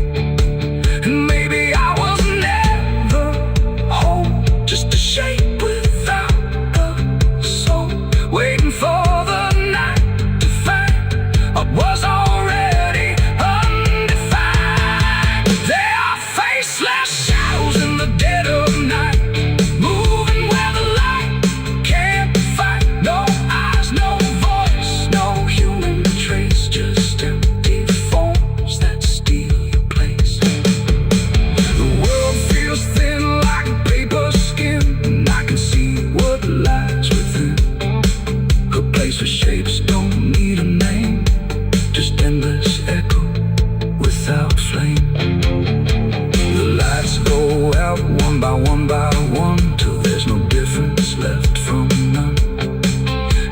And maybe I was never whole, just a shape without a soul, waiting for the night to find what was already undefined. There are faceless shadows in the dead of night, moving where the light can't find. No eyes, no voice, no human trace, just empty forms that steal your place. The world feels thin like paper skin, and I can see what lies within. A place where shapes don't need a name, just endless echo without flame. The lights go out one by one, till there's no difference left from none.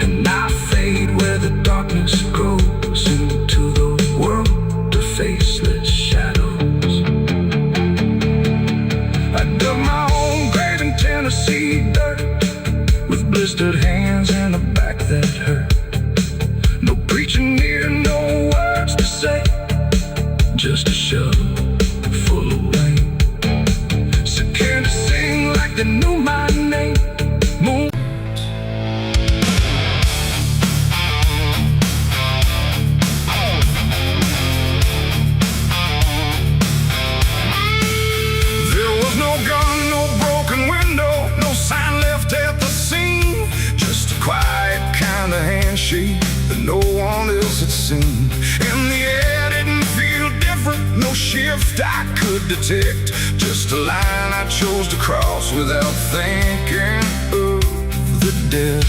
And I fade where the darkness grows into the world of faceless shadows. I dug my own grave in Tennessee dirt, with blistered hands and a back that hurt. No preaching near, no words to say, just a shovel full of rain. Scared to sing like they knew my name. Moon. There was no gun, no broken window, no sign left at the scene, just a quiet kind of handshake that no one else had seen. And the air didn't feel different, no shift I could detect, just a line I chose to cross without thinking of the dead.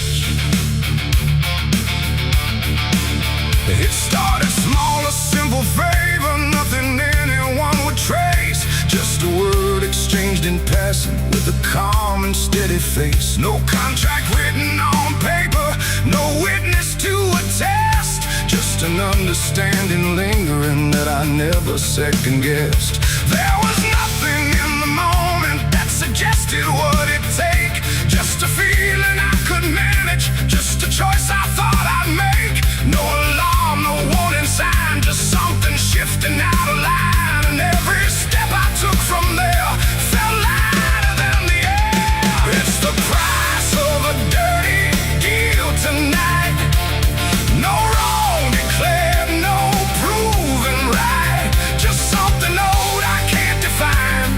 It started small, a simple favor, nothing anyone would trace, just a word exchanged in passing with a calm and steady face. No contract written on paper, no witness to attest, just an understanding lingering that I never second guessed. There was nothing in the moment that suggested what it'd take, just a feeling I could manage, just a choice I thought I'd make. No alarm, no warning sign, just something shifting out of line. And every step I took from there felt lighter than the air. It's the price of a dirty deal tonight. No wrong declared, no proven right, just something old I can't define,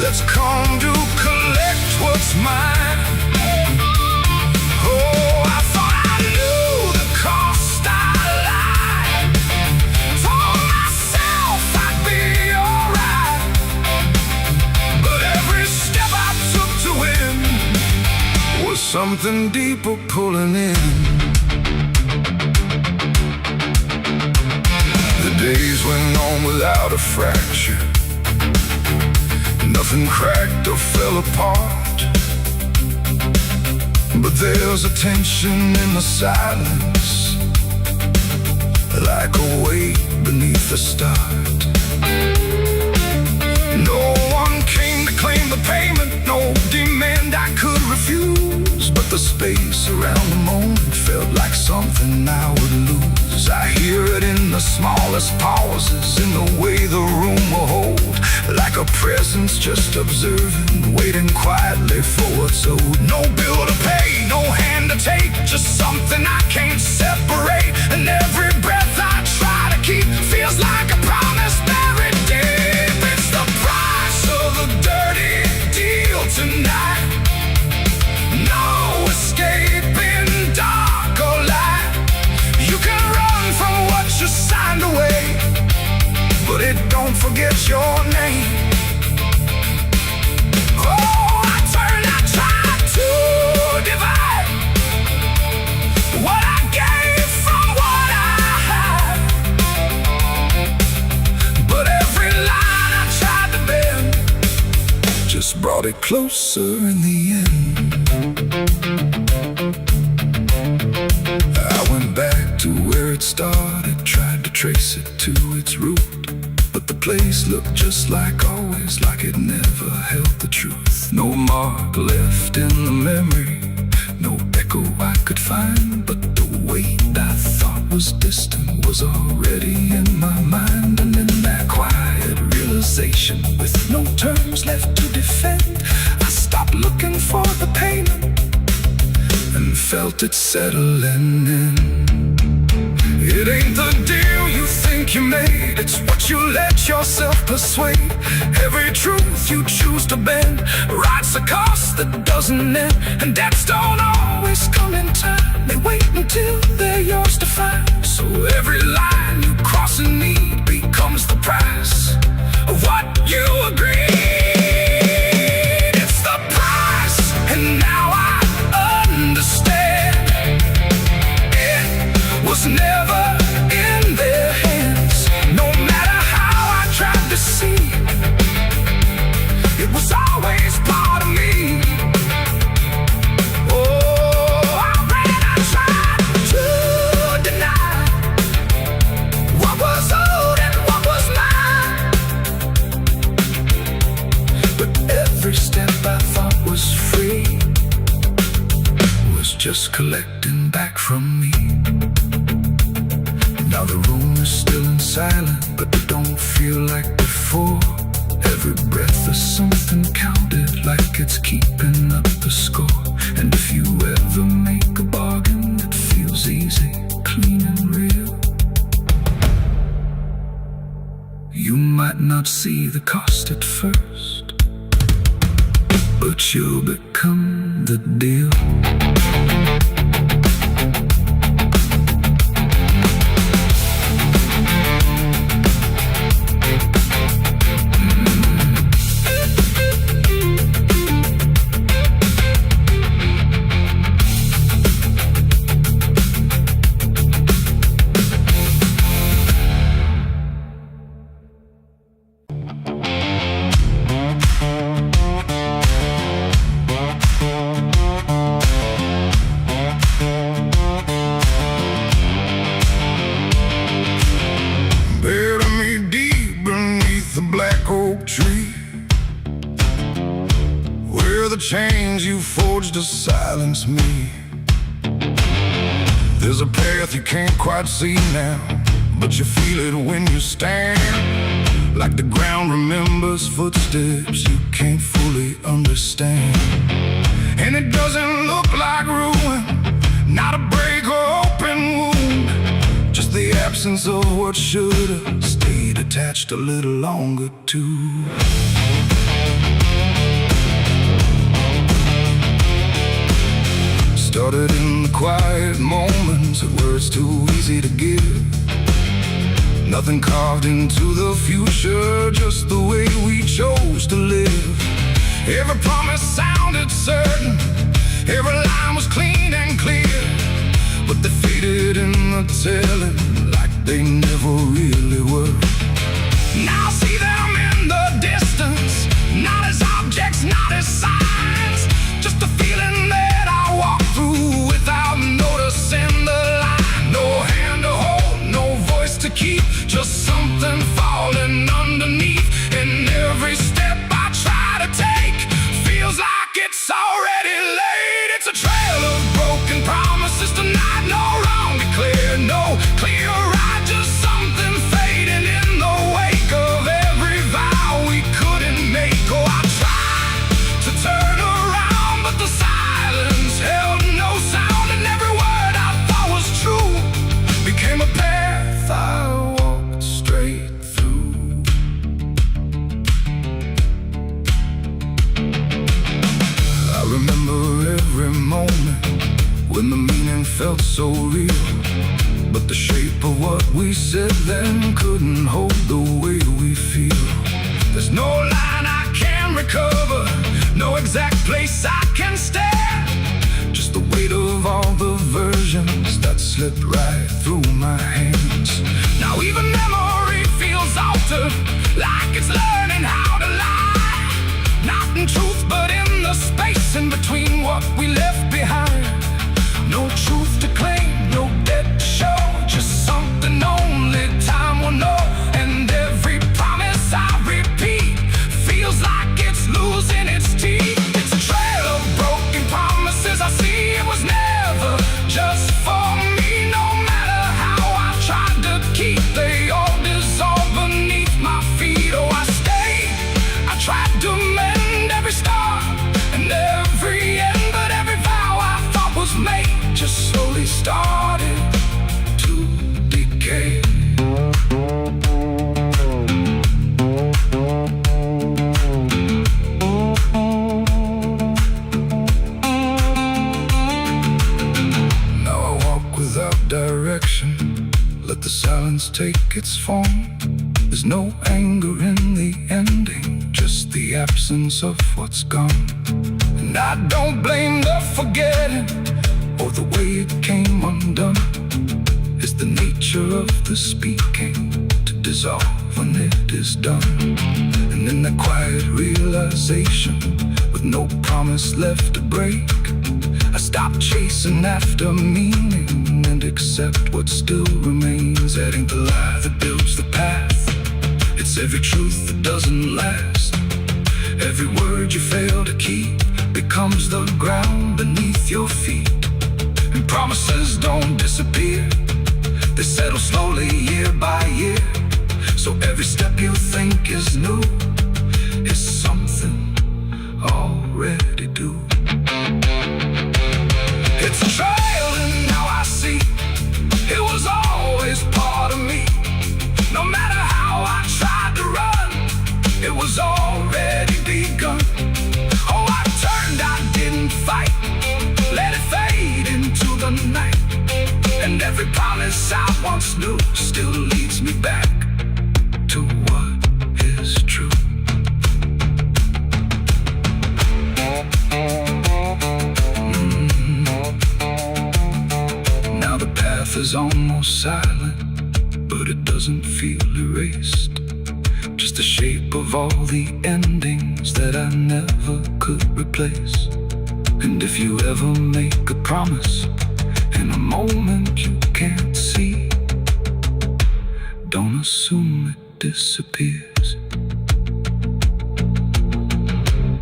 that's come to collect what's mine. Oh, I thought I knew the cost I lied, told myself I'd be alright, but every step I took to win was something deeper pulling in. The days went on without a fracture, nothing cracked or fell apart, but there's a tension in the silence, like a weight beneath the start. No one came to claim the payment, no demand I could refuse, but the space around the moment felt like something I would lose. I hear it in the smallest pauses, in the way the room will hold, like a presence just observing, waiting quietly for what's owed. No bill to pay, no hand to take, just something I can't separate. And every breath I try to keep feels like a promise buried deep. It's the price of a dirty deal tonight. No escaping dark. forget your name. Oh, I tried to divide what I gave from what I had, but every line I tried to bend just brought it closer in the end. I went back to where it started, tried to trace it to its root, but the place looked just like always, like it never held the truth. No mark left in the memory, no echo I could find, but the weight I thought was distant was already in my mind. And in that quiet realization, with no terms left to defend, I stopped looking for the payment and felt it settling in. It ain't the deal you think you made, it's what you let yourself persuade. Every truth you choose to bend writes a cost that doesn't end, and debts don't always come in time, they wait until they're yours to find. So every line you cross in need becomes the price of what you agreed. It's the price, and now I understand. It was never in their hands, no matter how I tried to see. It was always part of me. Oh, I tried to deny what was old and what was mine, but every step I thought was free was just collecting back from me. Now the room is still in silence, but it don't feel like before. Every breath is something counted, like it's keeping up the score. And if you ever make a bargain that feels easy, clean and real, you might not see the cost at first, but you'll become the deal. Tree, where the chains you forged to silence me. There's a path you can't quite see now, but you feel it when you stand. Like the ground remembers footsteps you can't fully understand. And it doesn't look like ruin, not a break or open wound, just the absence of what should've stayed attached a little longer too. Started in the quiet moments where it's too easy to give. Nothing carved into the future, just the way we chose to live. Every promise sounded certain, every line was clean and clear, but they faded in the telling like they never really were. Now I see them in the distance, not as objects, not as signs, just a feeling that I walk through without noticing the line. No hand to hold, no voice to keep, just something falling underneath. And every step I try to take feels like it's already late. It's a trail of broken promises tonight, no wrong declared, no clear right, just something fading in the wake of every vow we couldn't make. Oh, I tried to turn around, but the silence held no sound, and every word I thought was true became a path I walked straight through. I remember every moment when the meaning felt so real, but the shape But what we said then couldn't hold the way we feel. There's no line I can recover, no exact place I can stand. Just the weight of all the versions that slipped right through my hands. Now even memory feels altered, like it's learning how to lie. Not in truth, but in the space in between what we left behind. No truth to claim, no debt to show, just something only time will know. And every promise I repeat feels like it's losing its teeth. It's a trail of broken promises I see. It was never just for me. No matter how I tried to keep, they all dissolve beneath my feet. Oh, I stayed, I tried to mend every star and every end, but every vow I thought was made just slowly started to decay. Now I walk without direction, let the silence take its form. There's no anger in the ending, just the absence of what's gone. And I don't blame the forgetting or the way it came undone. It's the nature of the speaking to dissolve when it is done. And in the quiet realization, with no promise left to break, I stop chasing after meaning and accept what still remains. That ain't the lie that builds the path, it's every truth that doesn't last. Every word you fail to keep becomes the ground beneath your feet. And promises don't disappear, they settle slowly year by year. So every step you think is new is something already due. It's a trail and now I see it was always part of me. No matter how I tried to run, it was already begun. Oh, I turned, I didn't fight, let it fade into the night. And every promise I once knew still leads me back to what is true. Now the path is almost silent, but it doesn't feel erased. Just the shape of all the endings that I never could replace. And if you ever make a promise in a moment you can't see, don't assume it disappears.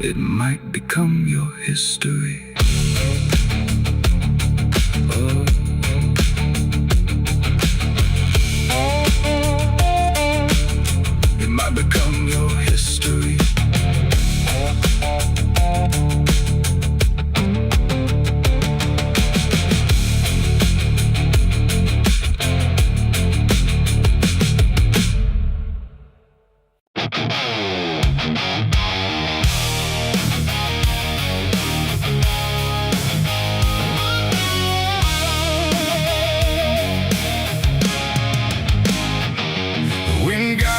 It might become your history. Oh. It might become your history.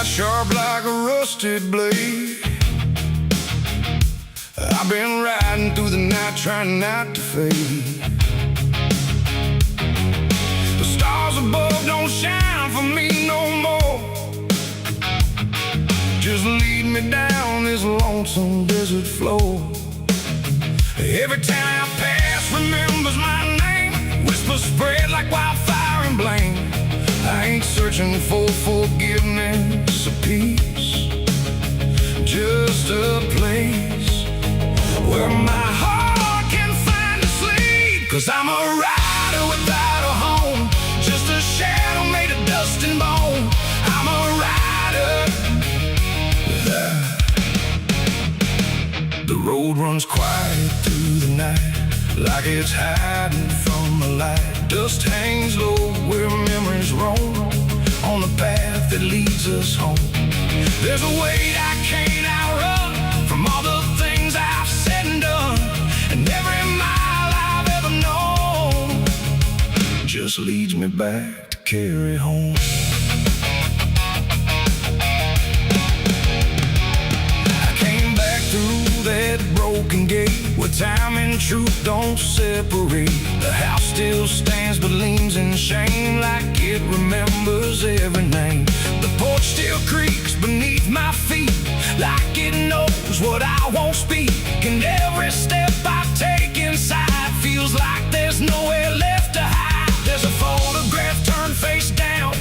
Sharp like a rusted blade, I've been riding through the night trying not to fade. The stars above don't shine for me no more, just lead me down this lonesome desert floor. Every town I pass remembers my name, whispers spread like wildfire and blame. I ain't searching for forgiveness or peace, just a place where my heart can find a sleep. 'Cause I'm a rider without a home, just a shadow made of dust and bone. I'm a rider. The road runs quiet through the night, like it's hiding from the light. Dust hangs low where memories roam, on the path that leads us home. There's a weight I can't outrun, from all the things I've said and done. And every mile I've ever known just leads me back to carry home. I came back through that broken gate where time and truth don't separate. The house still stands but leans in shame, like it remembers every name. The porch still creaks beneath my feet, like it knows what I won't speak. And every step I take inside feels like there's nowhere left to hide. There's a photograph turned face down,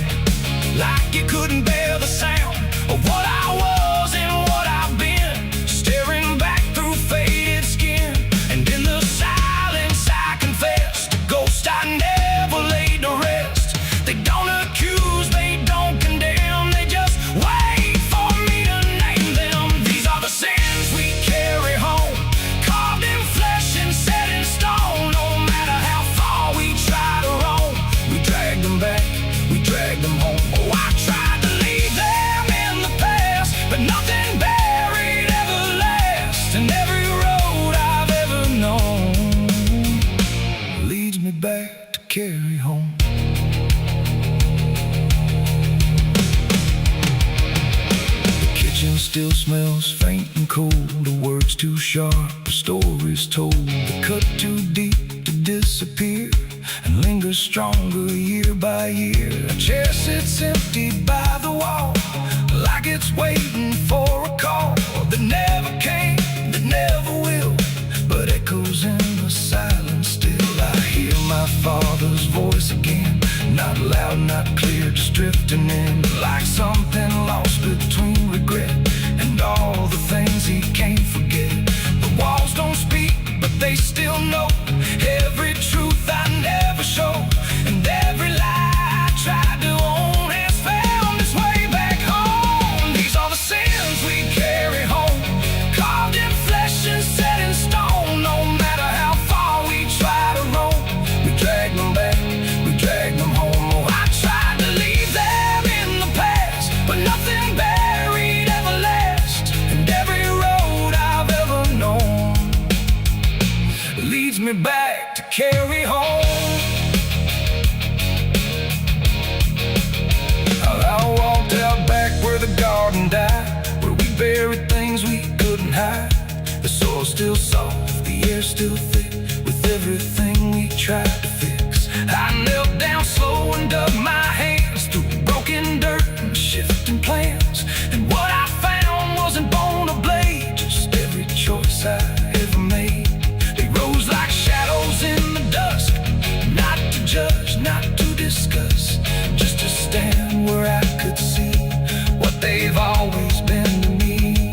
like it couldn't bear the sound of what I was and what I've been, staring back through faded skin. And in the silence I confess to ghosts I never laid to rest. They don't accuse, they don't condemn, they just wait for me to name them. These are the sins we carry home, carved in flesh and set in stone. No matter how far we try to roam, we drag them back, we drag them home. Oh, I tried to leave them in the past, but nothing buried ever lasts. And every road I've ever known leads me back to carry home. The kitchen still smells faint and cold, the words too sharp, the stories told. The cut too deep to disappear and linger stronger year by year. A chair sits empty by the wall, like it's waiting for a call that never came, that never will, but echoes in the silence still. I hear my father's voice again, not loud, not clear, just drifting in, like something lost between regret and all the things he can't forget. The walls don't speak, but they still know every truth I never showed, and every lie I tried to own has found its way back home. These are the sins we carry home, carved in flesh and set in stone. No matter how far we try to roam, we drag them back, we drag them home. Oh, I tried to leave them in the past, but nothing buried ever lasts. And every road I've ever known leads me back to carry home. I walked out back where the garden died, where we buried things we couldn't hide. The soil's still soft, the air's still thick, with everything we tried to fix. I knelt down slow and dug my hands through broken dirt and shifting plans. And what I found wasn't bone or blade, just every choice I ever made. They rose like shadows in the dusk, not to judge, not to discuss, just to stand where I could see what they've always been to me.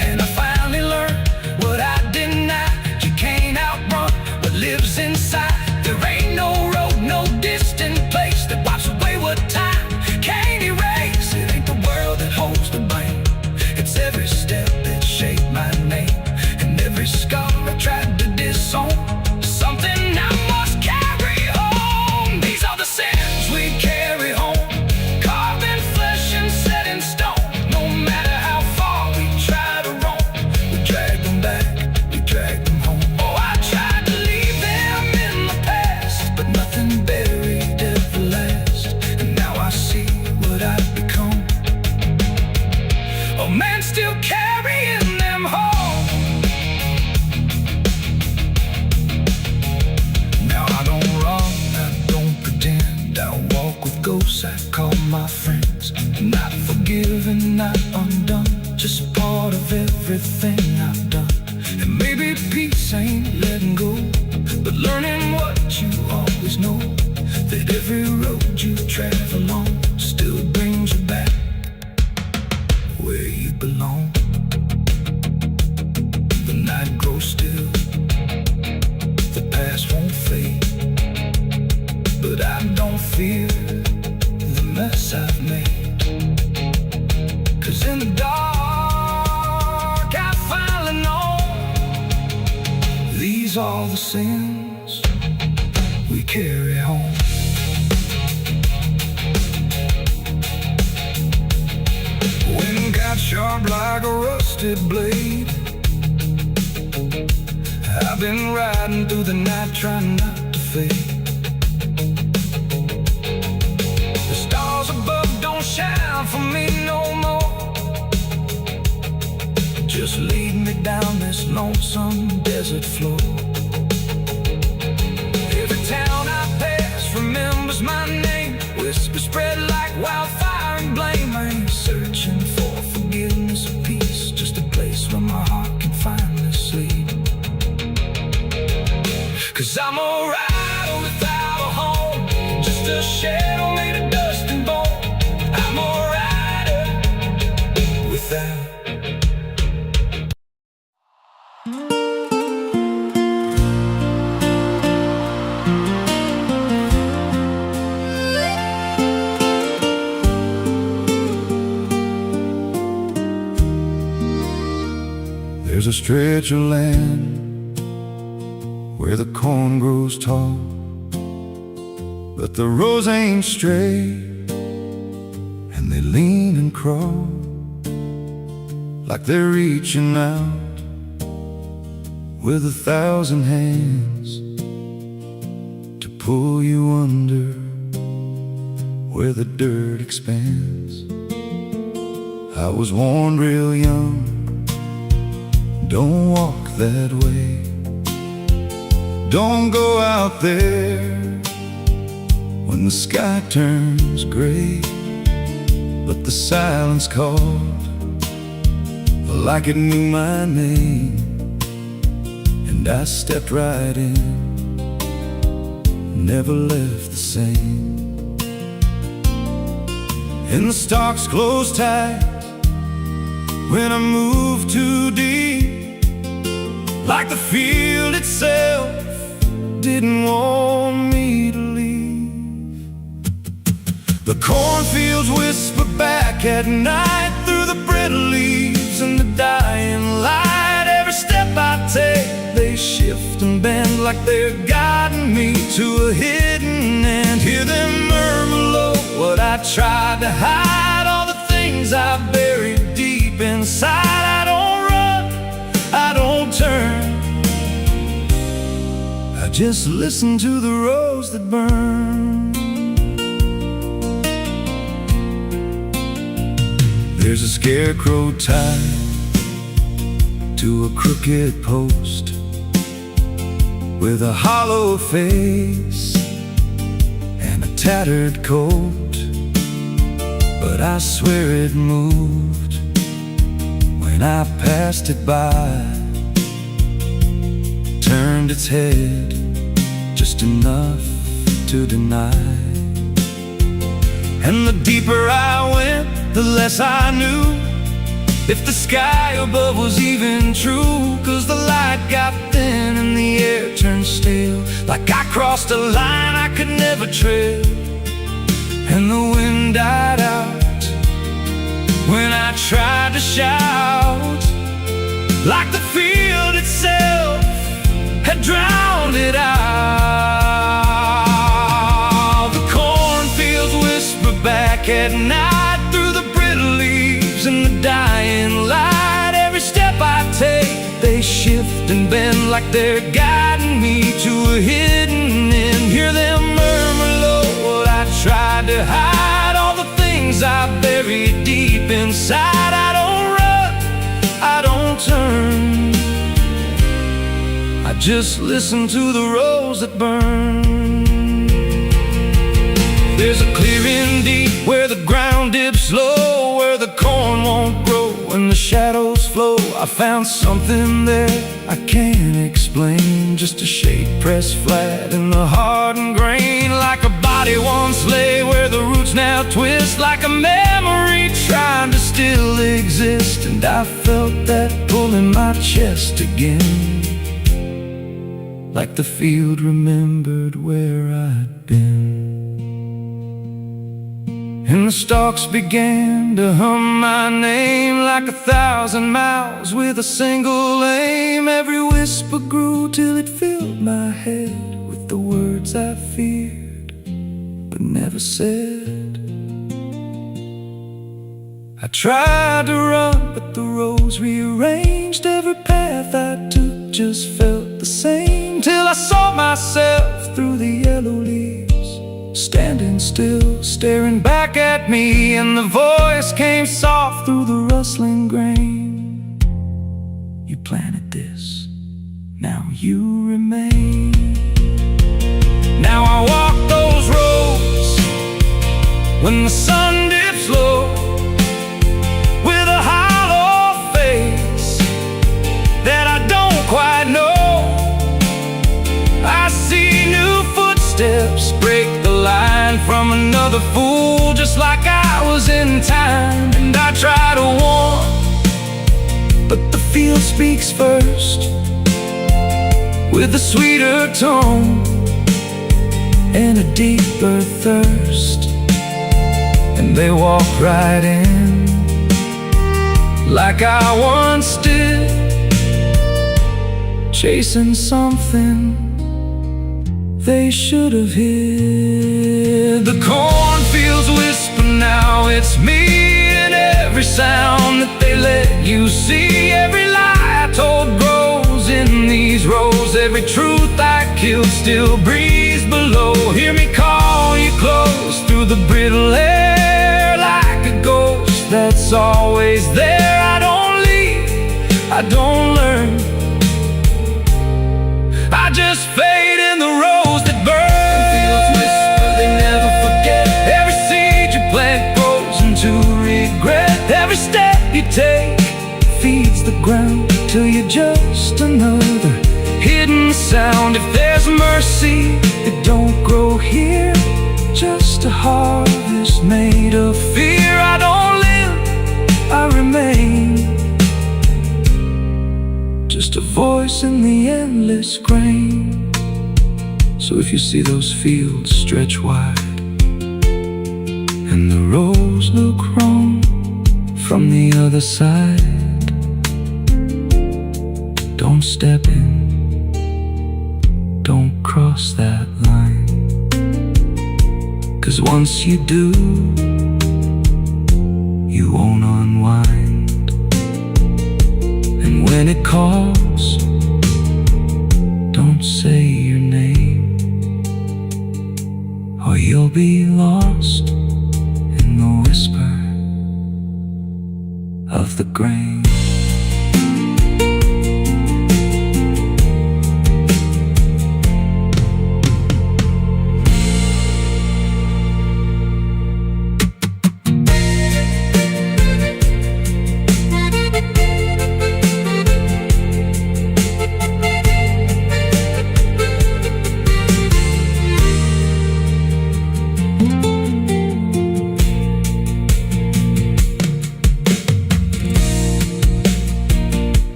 And I finally learned what I denied: you can't outrun what lives inside. There ain't no road, no distant place that wipes away what time can't erase. It ain't the world that holds the blame, it's every step that shaped my name, and every scar I tried to disown, something I must carry home. These are the sins we carry home, carved in flesh and set in stone. No matter how far we try to roam, we drag them back, we drag them home. Oh, I tried to leave them in the past, but nothing buried ever lasts. And now I see what I've become, a man still carrying them home. Now I don't run, I don't pretend, I walk with ghosts I call my friends. Not forgiven, not undone, just part of everything I've done. And maybe peace ain't letting go, but learning what you always know, that every road you travel on still brings you back where you belong. The night grows still, the past won't fade, but I don't fear the mess I've made. 'Cause in the dark I finally know these are the sins we carry home. Wind got sharp like a rusted blade, I've been riding through the night trying not to fade. down this lonesome desert floor. Every town I pass remembers my name. Whispers spread like wildfire and blame. I ain't searching for forgiveness or peace, just a place where my heart can finally sleep. 'Cause I'm alright without a home, just a shadow made of dust and bone. I'm alright without. There's a stretch of land where the corn grows tall, but the rows ain't straight, and they lean and crawl like they're reaching out with 1,000 hands to pull you under where the dirt expands. I was warned real young, don't walk that way. Don't go out there when the sky turns gray. But the silence called like it knew my name, and I stepped right in, never left the same. And the stalks closed tight when I moved too deep, like the field itself didn't want me to leave. The cornfields whisper back at night through the brittle leaves and the dying light. Every step I take, they shift and bend like they're guiding me to a hidden end. Hear them murmur low what I tried to hide, all the things I buried deep inside. I don't run, I don't turn, I just listen to the rose that burn. There's a scarecrow tied to a crooked post with a hollow face and a tattered coat, but I swear it moved when I passed it by. Turned its head just enough to deny. And the deeper I went, the less I knew if the sky above was even true. 'Cause the light got thin and the air turned stale, like I crossed a line I could never tread. And the wind died out when I tried to shout, like the field itself had drowned it out. The cornfields whisper back at night through the brittle leaves and the dying light. Every step I take, they shift and bend like they're guiding me to a hidden end. Hear them murmur low what I tried to hide, all the things I buried deep inside. I don't run, I don't turn, I just listen to the rose that burn. There's a clearing deep where the ground dips low, where the corn won't grow and the shadows flow. I found something there I can't explain, just a shade pressed flat in the hardened grain, like a body once lay where the roots now twist, like a memory trying to still exist. And I felt that pull in my chest again, like the field remembered where I'd been. And the stalks began to hum my name like 1,000 mouths with a single aim. Every whisper grew till it filled my head with the words I feared but never said. I tried to run, but the rose rearranged. Every path I took just felt the same, till I saw myself through the yellow leaves, standing still, staring back at me. And the voice came soft through the rustling grain. You planted you remain. Now I walk those roads when the sun dips low, with a hollow face that I don't quite know. I see new footsteps break the line from another fool, just like I was in time. And I try to warn, but the field speaks first, with a sweeter tone and a deeper thirst. And they walk right in, like I once did, chasing something they should have hid. The cornfields whisper now, it's me, and every sound that they let you see. Every lie I told grows in these rows. Every truth I killed still breathes below. Hear me call you close through the brittle air, like a ghost that's always there. I don't leave, I don't learn, I just fade in the rose that burn. Fields whisper, they never forget. Every seed you plant grows into regret. Every step you take feeds the ground till you're just another hidden sound. If there's mercy, it don't grow here, just a harvest made of fear. I don't live, I remain, just a voice in the endless grain. So if you see those fields stretch wide, and the rows look wrong from the other side, don't step in, don't cross that line. 'Cause once you do, you won't unwind. And when it calls, don't say your name, or you'll be lost in the whisper of the grain.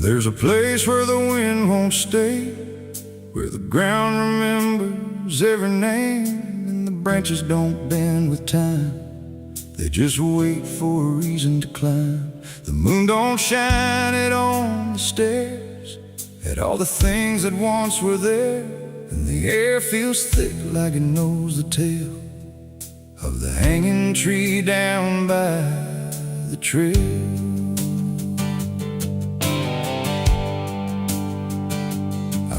There's a place where the wind won't stay, where the ground remembers every name, and the branches don't bend with time, they just wait for a reason to climb. The moon don't shine it on the stairs, at all the things that once were there, and the air feels thick like it knows the tale of the hanging tree down by the trail.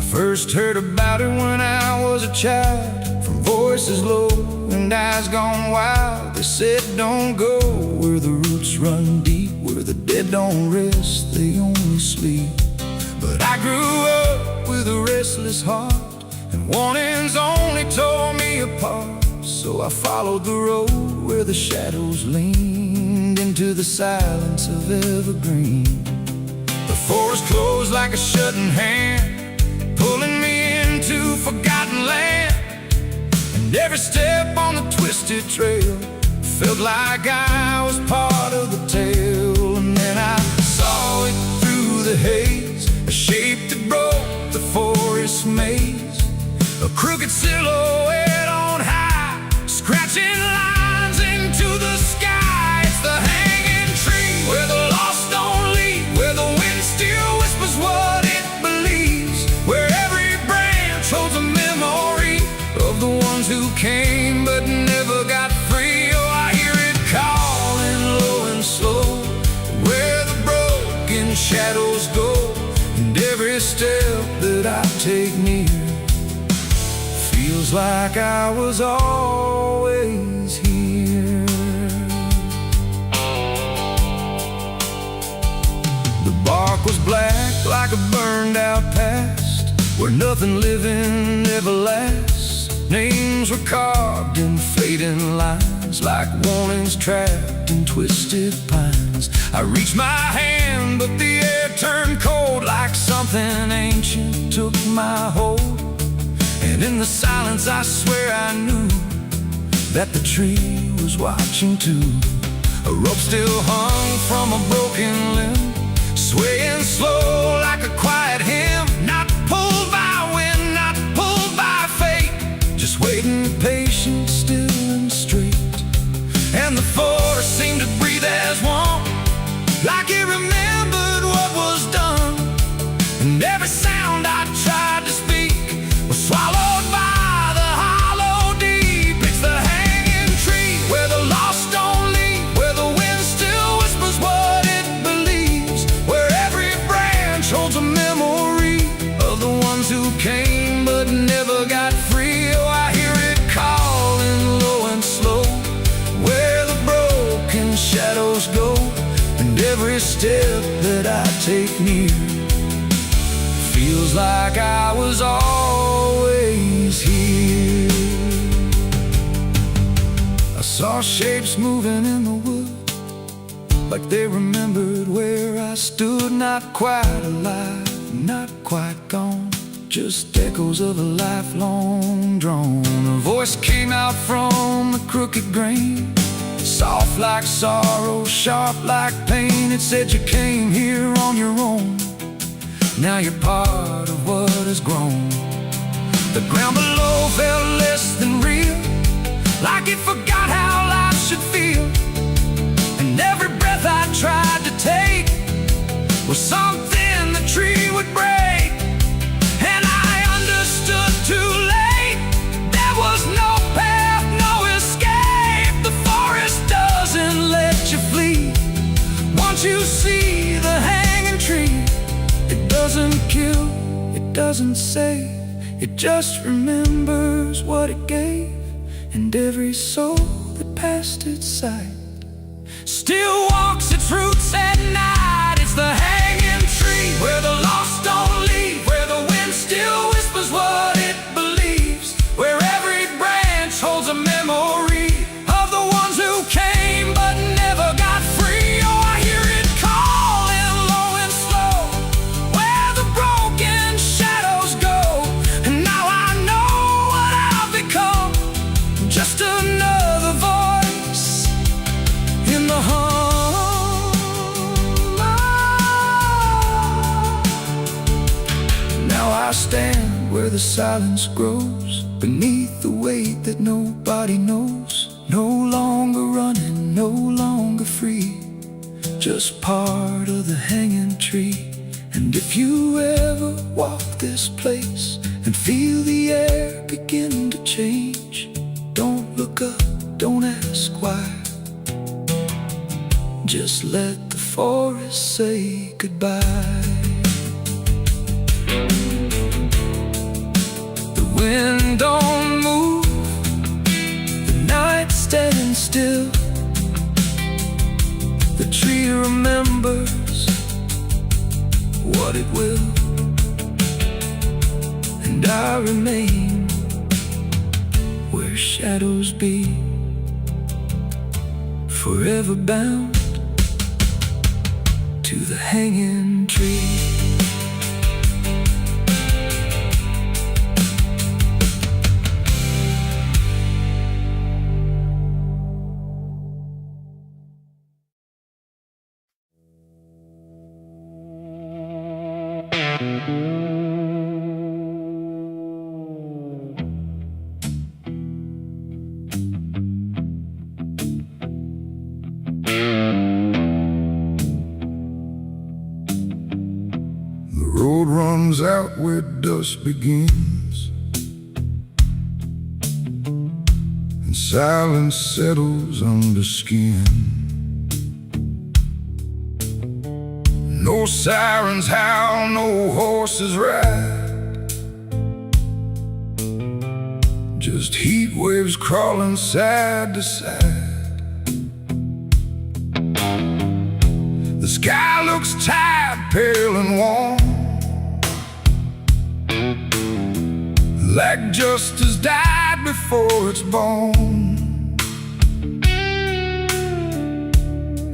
First heard about it when I was a child, from voices low and eyes gone wild. They said don't go where the roots run deep, where the dead don't rest, they only sleep. But I grew up with a restless heart, and warnings only tore me apart. So I followed the road where the shadows leaned into the silence of evergreen. The forest closed like a shutting hand, pulling me into forgotten land. And every step on the twisted trail felt like I was part of the tale. And then I saw it through the haze, a shape that broke the forest maze. a crooked silhouette on high, scratching lines into the sky. It's the hanging tree where the lost don't leave, where the wind still whispers what it believes, where every branch holds a memory of the ones who came but never got free. Oh, I hear it calling low and slow, where the broken shadows go, and every step that I take near feels like I was always here. The bark was black like a burned out past, where nothing living ever lasts. Names were carved in fading lines, like warnings trapped in twisted pines. I reached my hand, but the air turned cold, like something ancient took my hold. And in the silence I swear I knew that the tree was watching too. A rope still hung from a broken limb, swaying slow like a quiet hymn, not pulled by wind, not pulled by fate, just waiting patient, still and straight. And the forest seemed to breathe as one, like it remembered what was done. And every sound I tried to speak was swallowed by the hollow deep. It's the hanging tree where the lost don't leave, where the wind still whispers what it believes, where every branch holds a memory of the ones who came but never got free. Oh, I hear it calling low and slow, where the broken shadows go, and every step that I take near feels like I was always here. I saw shapes moving in the wood, like they remembered where I stood. Not quite alive, not quite gone, just echoes of a lifelong drone. A voice came out from the crooked grain, soft like sorrow, sharp like pain. It said you came here on your own, now you're part of what has grown. The ground below felt less than real, like it forgot how life should feel. And every breath I tried to take was something the tree would break. And I understood too late, there was no path, no escape. The forest doesn't let you flee. Once you see the hanging tree, it doesn't kill, it doesn't save, it just remembers what it gave. And every soul that passed its sight still walks its roots at night. It's the hanging tree where the lost don't leave, where the wind still whispers what it believes, where every branch holds a memory of the ones who came but never got free. Oh, I hear it calling low and slow, where the broken shadows go. And now I know what I've become, just another voice in the hum. Now I stand where the silence grows, beneath the weight that nobody knows. No longer running, no longer free, just part of the hanging tree. And if you ever walk this place and feel the air begin to change, don't look up, don't ask why, just let the forest say goodbye. The wind don't move, the night's standing still, the tree remembers what it will, and I remain where shadows be, forever bound to the hanging tree. goes out where dusk begins, and silence settles under skin. No sirens howl, no horses ride, just heat waves crawling side to side. The sky looks tired, pale and warm, like justice died before it's born.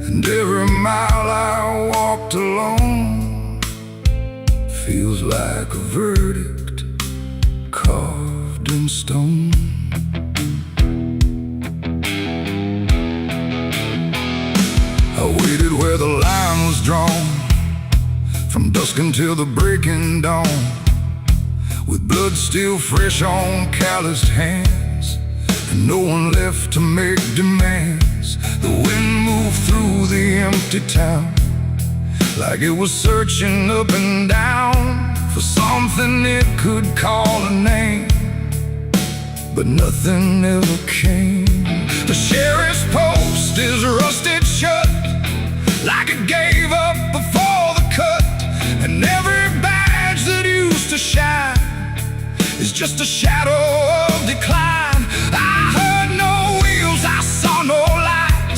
And every mile I walked alone feels like a verdict carved in stone. I waited where the line was drawn, from dusk until the breaking dawn, with blood still fresh on calloused hands, and no one left to make demands. The wind moved through the empty town, like it was searching up and down for something it could call a name, but nothing ever came. The sheriff's post is rusted shut, like it gave up before the cut, and every badge that used to shine is just a shadow of decline. I heard no wheels, I saw no light,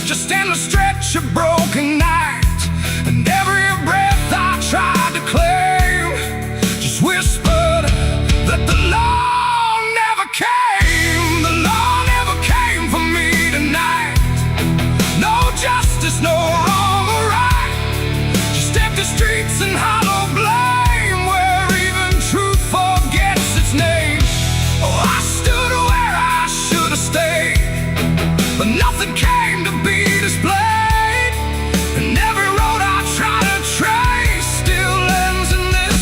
just endless stretch of broken night. And every breath I tried to claim just whispered that the law never came. The law never came for me tonight. No justice, no wrong or right, just empty streets and hollow blame, where even truth forgets its name. Oh, I stood where I should have stayed, but nothing came to be displayed. And every road I try to trace still ends in this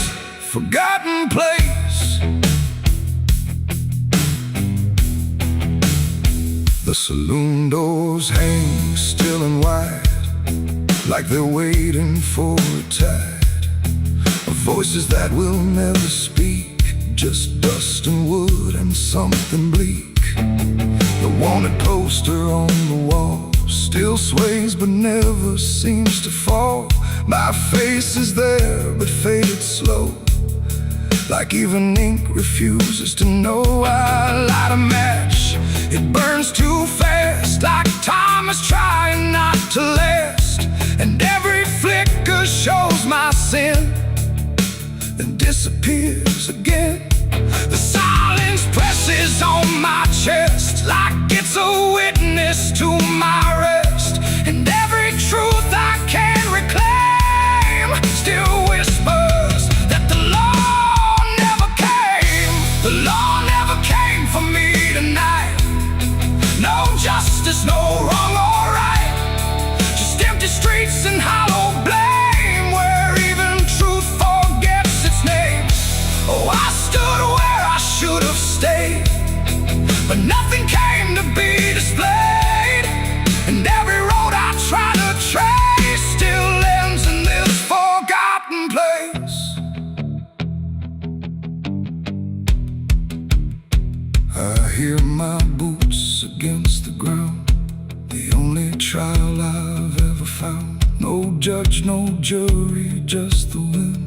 forgotten place. The saloon doors hang still and wide, like they're waiting for a tide of voices that will never speak, just dust and wood and something bleak. The wanted poster on the wall still sways but never seems to fall. My face is there but faded slow, like even ink refuses to know. I light a match, it burns too fast, like time is trying not to last. And every flicker shows my sin, then disappears again. The silence presses on my chest, like it's a witness to my rest. And every truth I can't reclaim still whispers that the law never came. The law never came for me tonight. No justice, no wrong or right, just empty streets and hollow blame, where even truth forgets its name. Oh, I stood where I should have stayed, but nothing came to be displayed. And every road I try to trace still ends in this forgotten place. I hear my boots against the ground, the only trial I've ever found. No judge, no jury, just the wind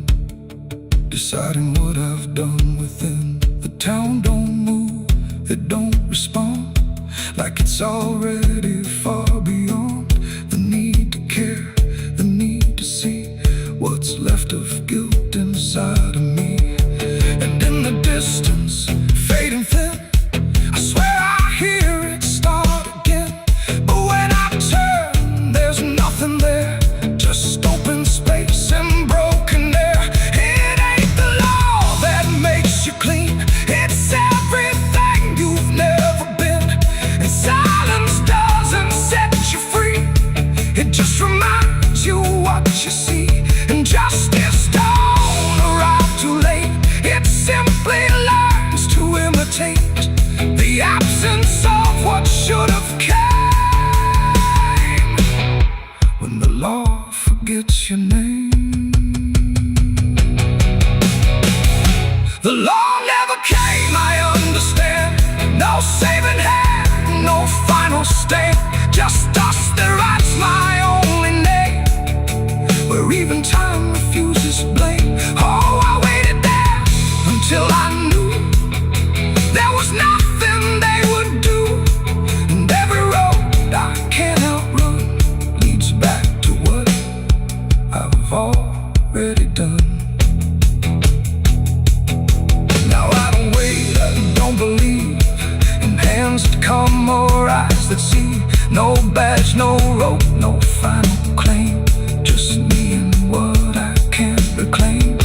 deciding what I've done within. The town don't move, it don't respond, like it's already far beyond the need to care, the need to see what's left of guilt inside of me. And in the distance, fading thin, I swear I hear it start again. But when I turn, there's nothing there, just open space and broken air. It ain't the law that makes you clean, it's everything you've never been. And silence doesn't set you free, it just reminds you what you see. And justice don't arrive too late, it simply learns to imitate the absence of what should have came. When the law forgets your name. The law never came, I understand. No saving hand, no final stand. Just us that writes my only name, where even time refuses blame. Oh, I waited there until I knew there was nothing they would do. And every road I can't outrun leads back to what I've already done. Now I don't wait, I don't believe in hands that come or eyes that see. No badge, no rope, no final claim. Just me and what I can't reclaim.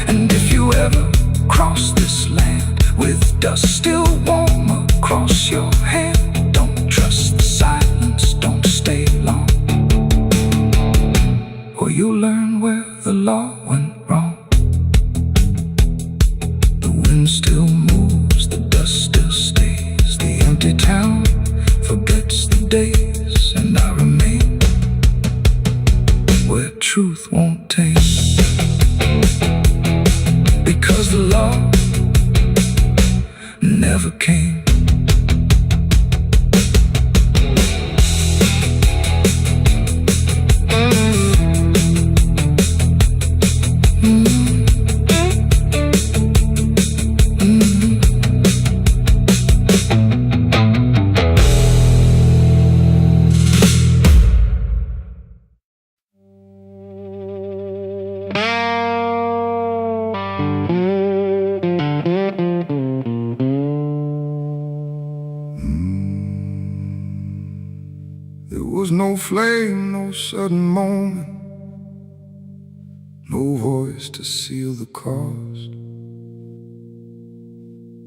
And if you ever cross this land with dust still warm across your hand, don't trust the silence, don't stay long, or you'll learn where the law went wrong. The wind still moves, the dust still stays. The empty town forgets the days, and I remain where truth won't taste. Because the law never came. There was no flame, no sudden moment, no voice to seal the cost.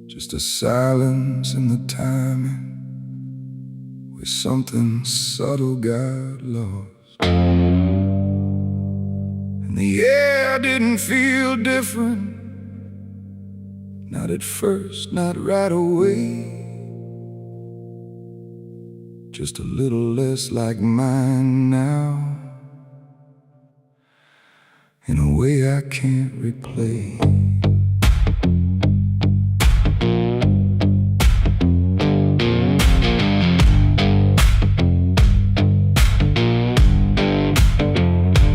Just a silence in the timing, where something subtle got lost. And the air didn't feel different, not at first, not right away. Just a little less like mine now, in a way I can't replay.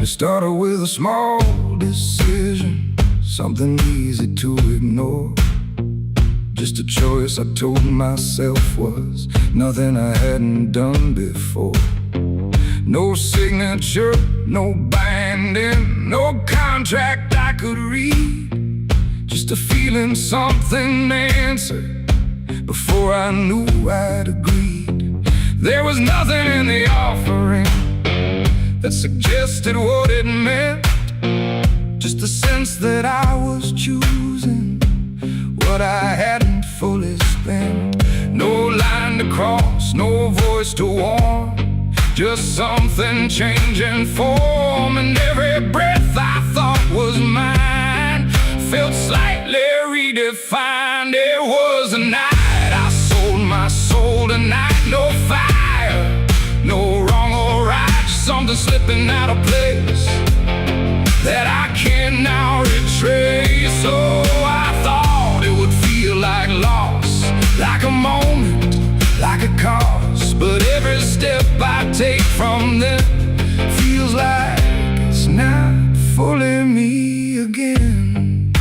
It started with a small decision, something easy to ignore. Just a choice I told myself was nothing I hadn't done before. No signature, no binding, no contract I could read. Just a feeling something answered before I knew I'd agreed. There was nothing in the offering that suggested what it meant. Just the sense that I was choosing what I hadn't fully spent. No line to cross, no voice to warn, just something changing form. And every breath I thought was mine felt slightly redefined. It was a night I sold my soul tonight. No fire, no wrong or right, just something slipping out of place that I can now retrace. So I thought it would feel like loss, like a moment, like a cause. But every step I take from them feels like it's not fully me again.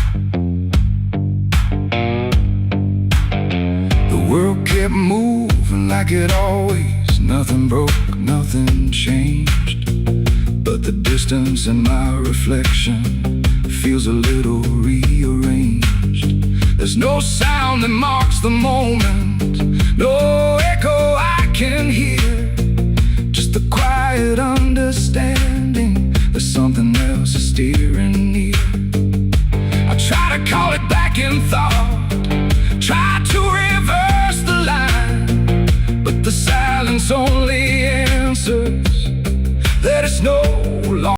The world kept moving like it always. Nothing broke, nothing changed, but the distance in my reflection feels a little rearranged. There's no sound that marks the moment, no echo I can hear.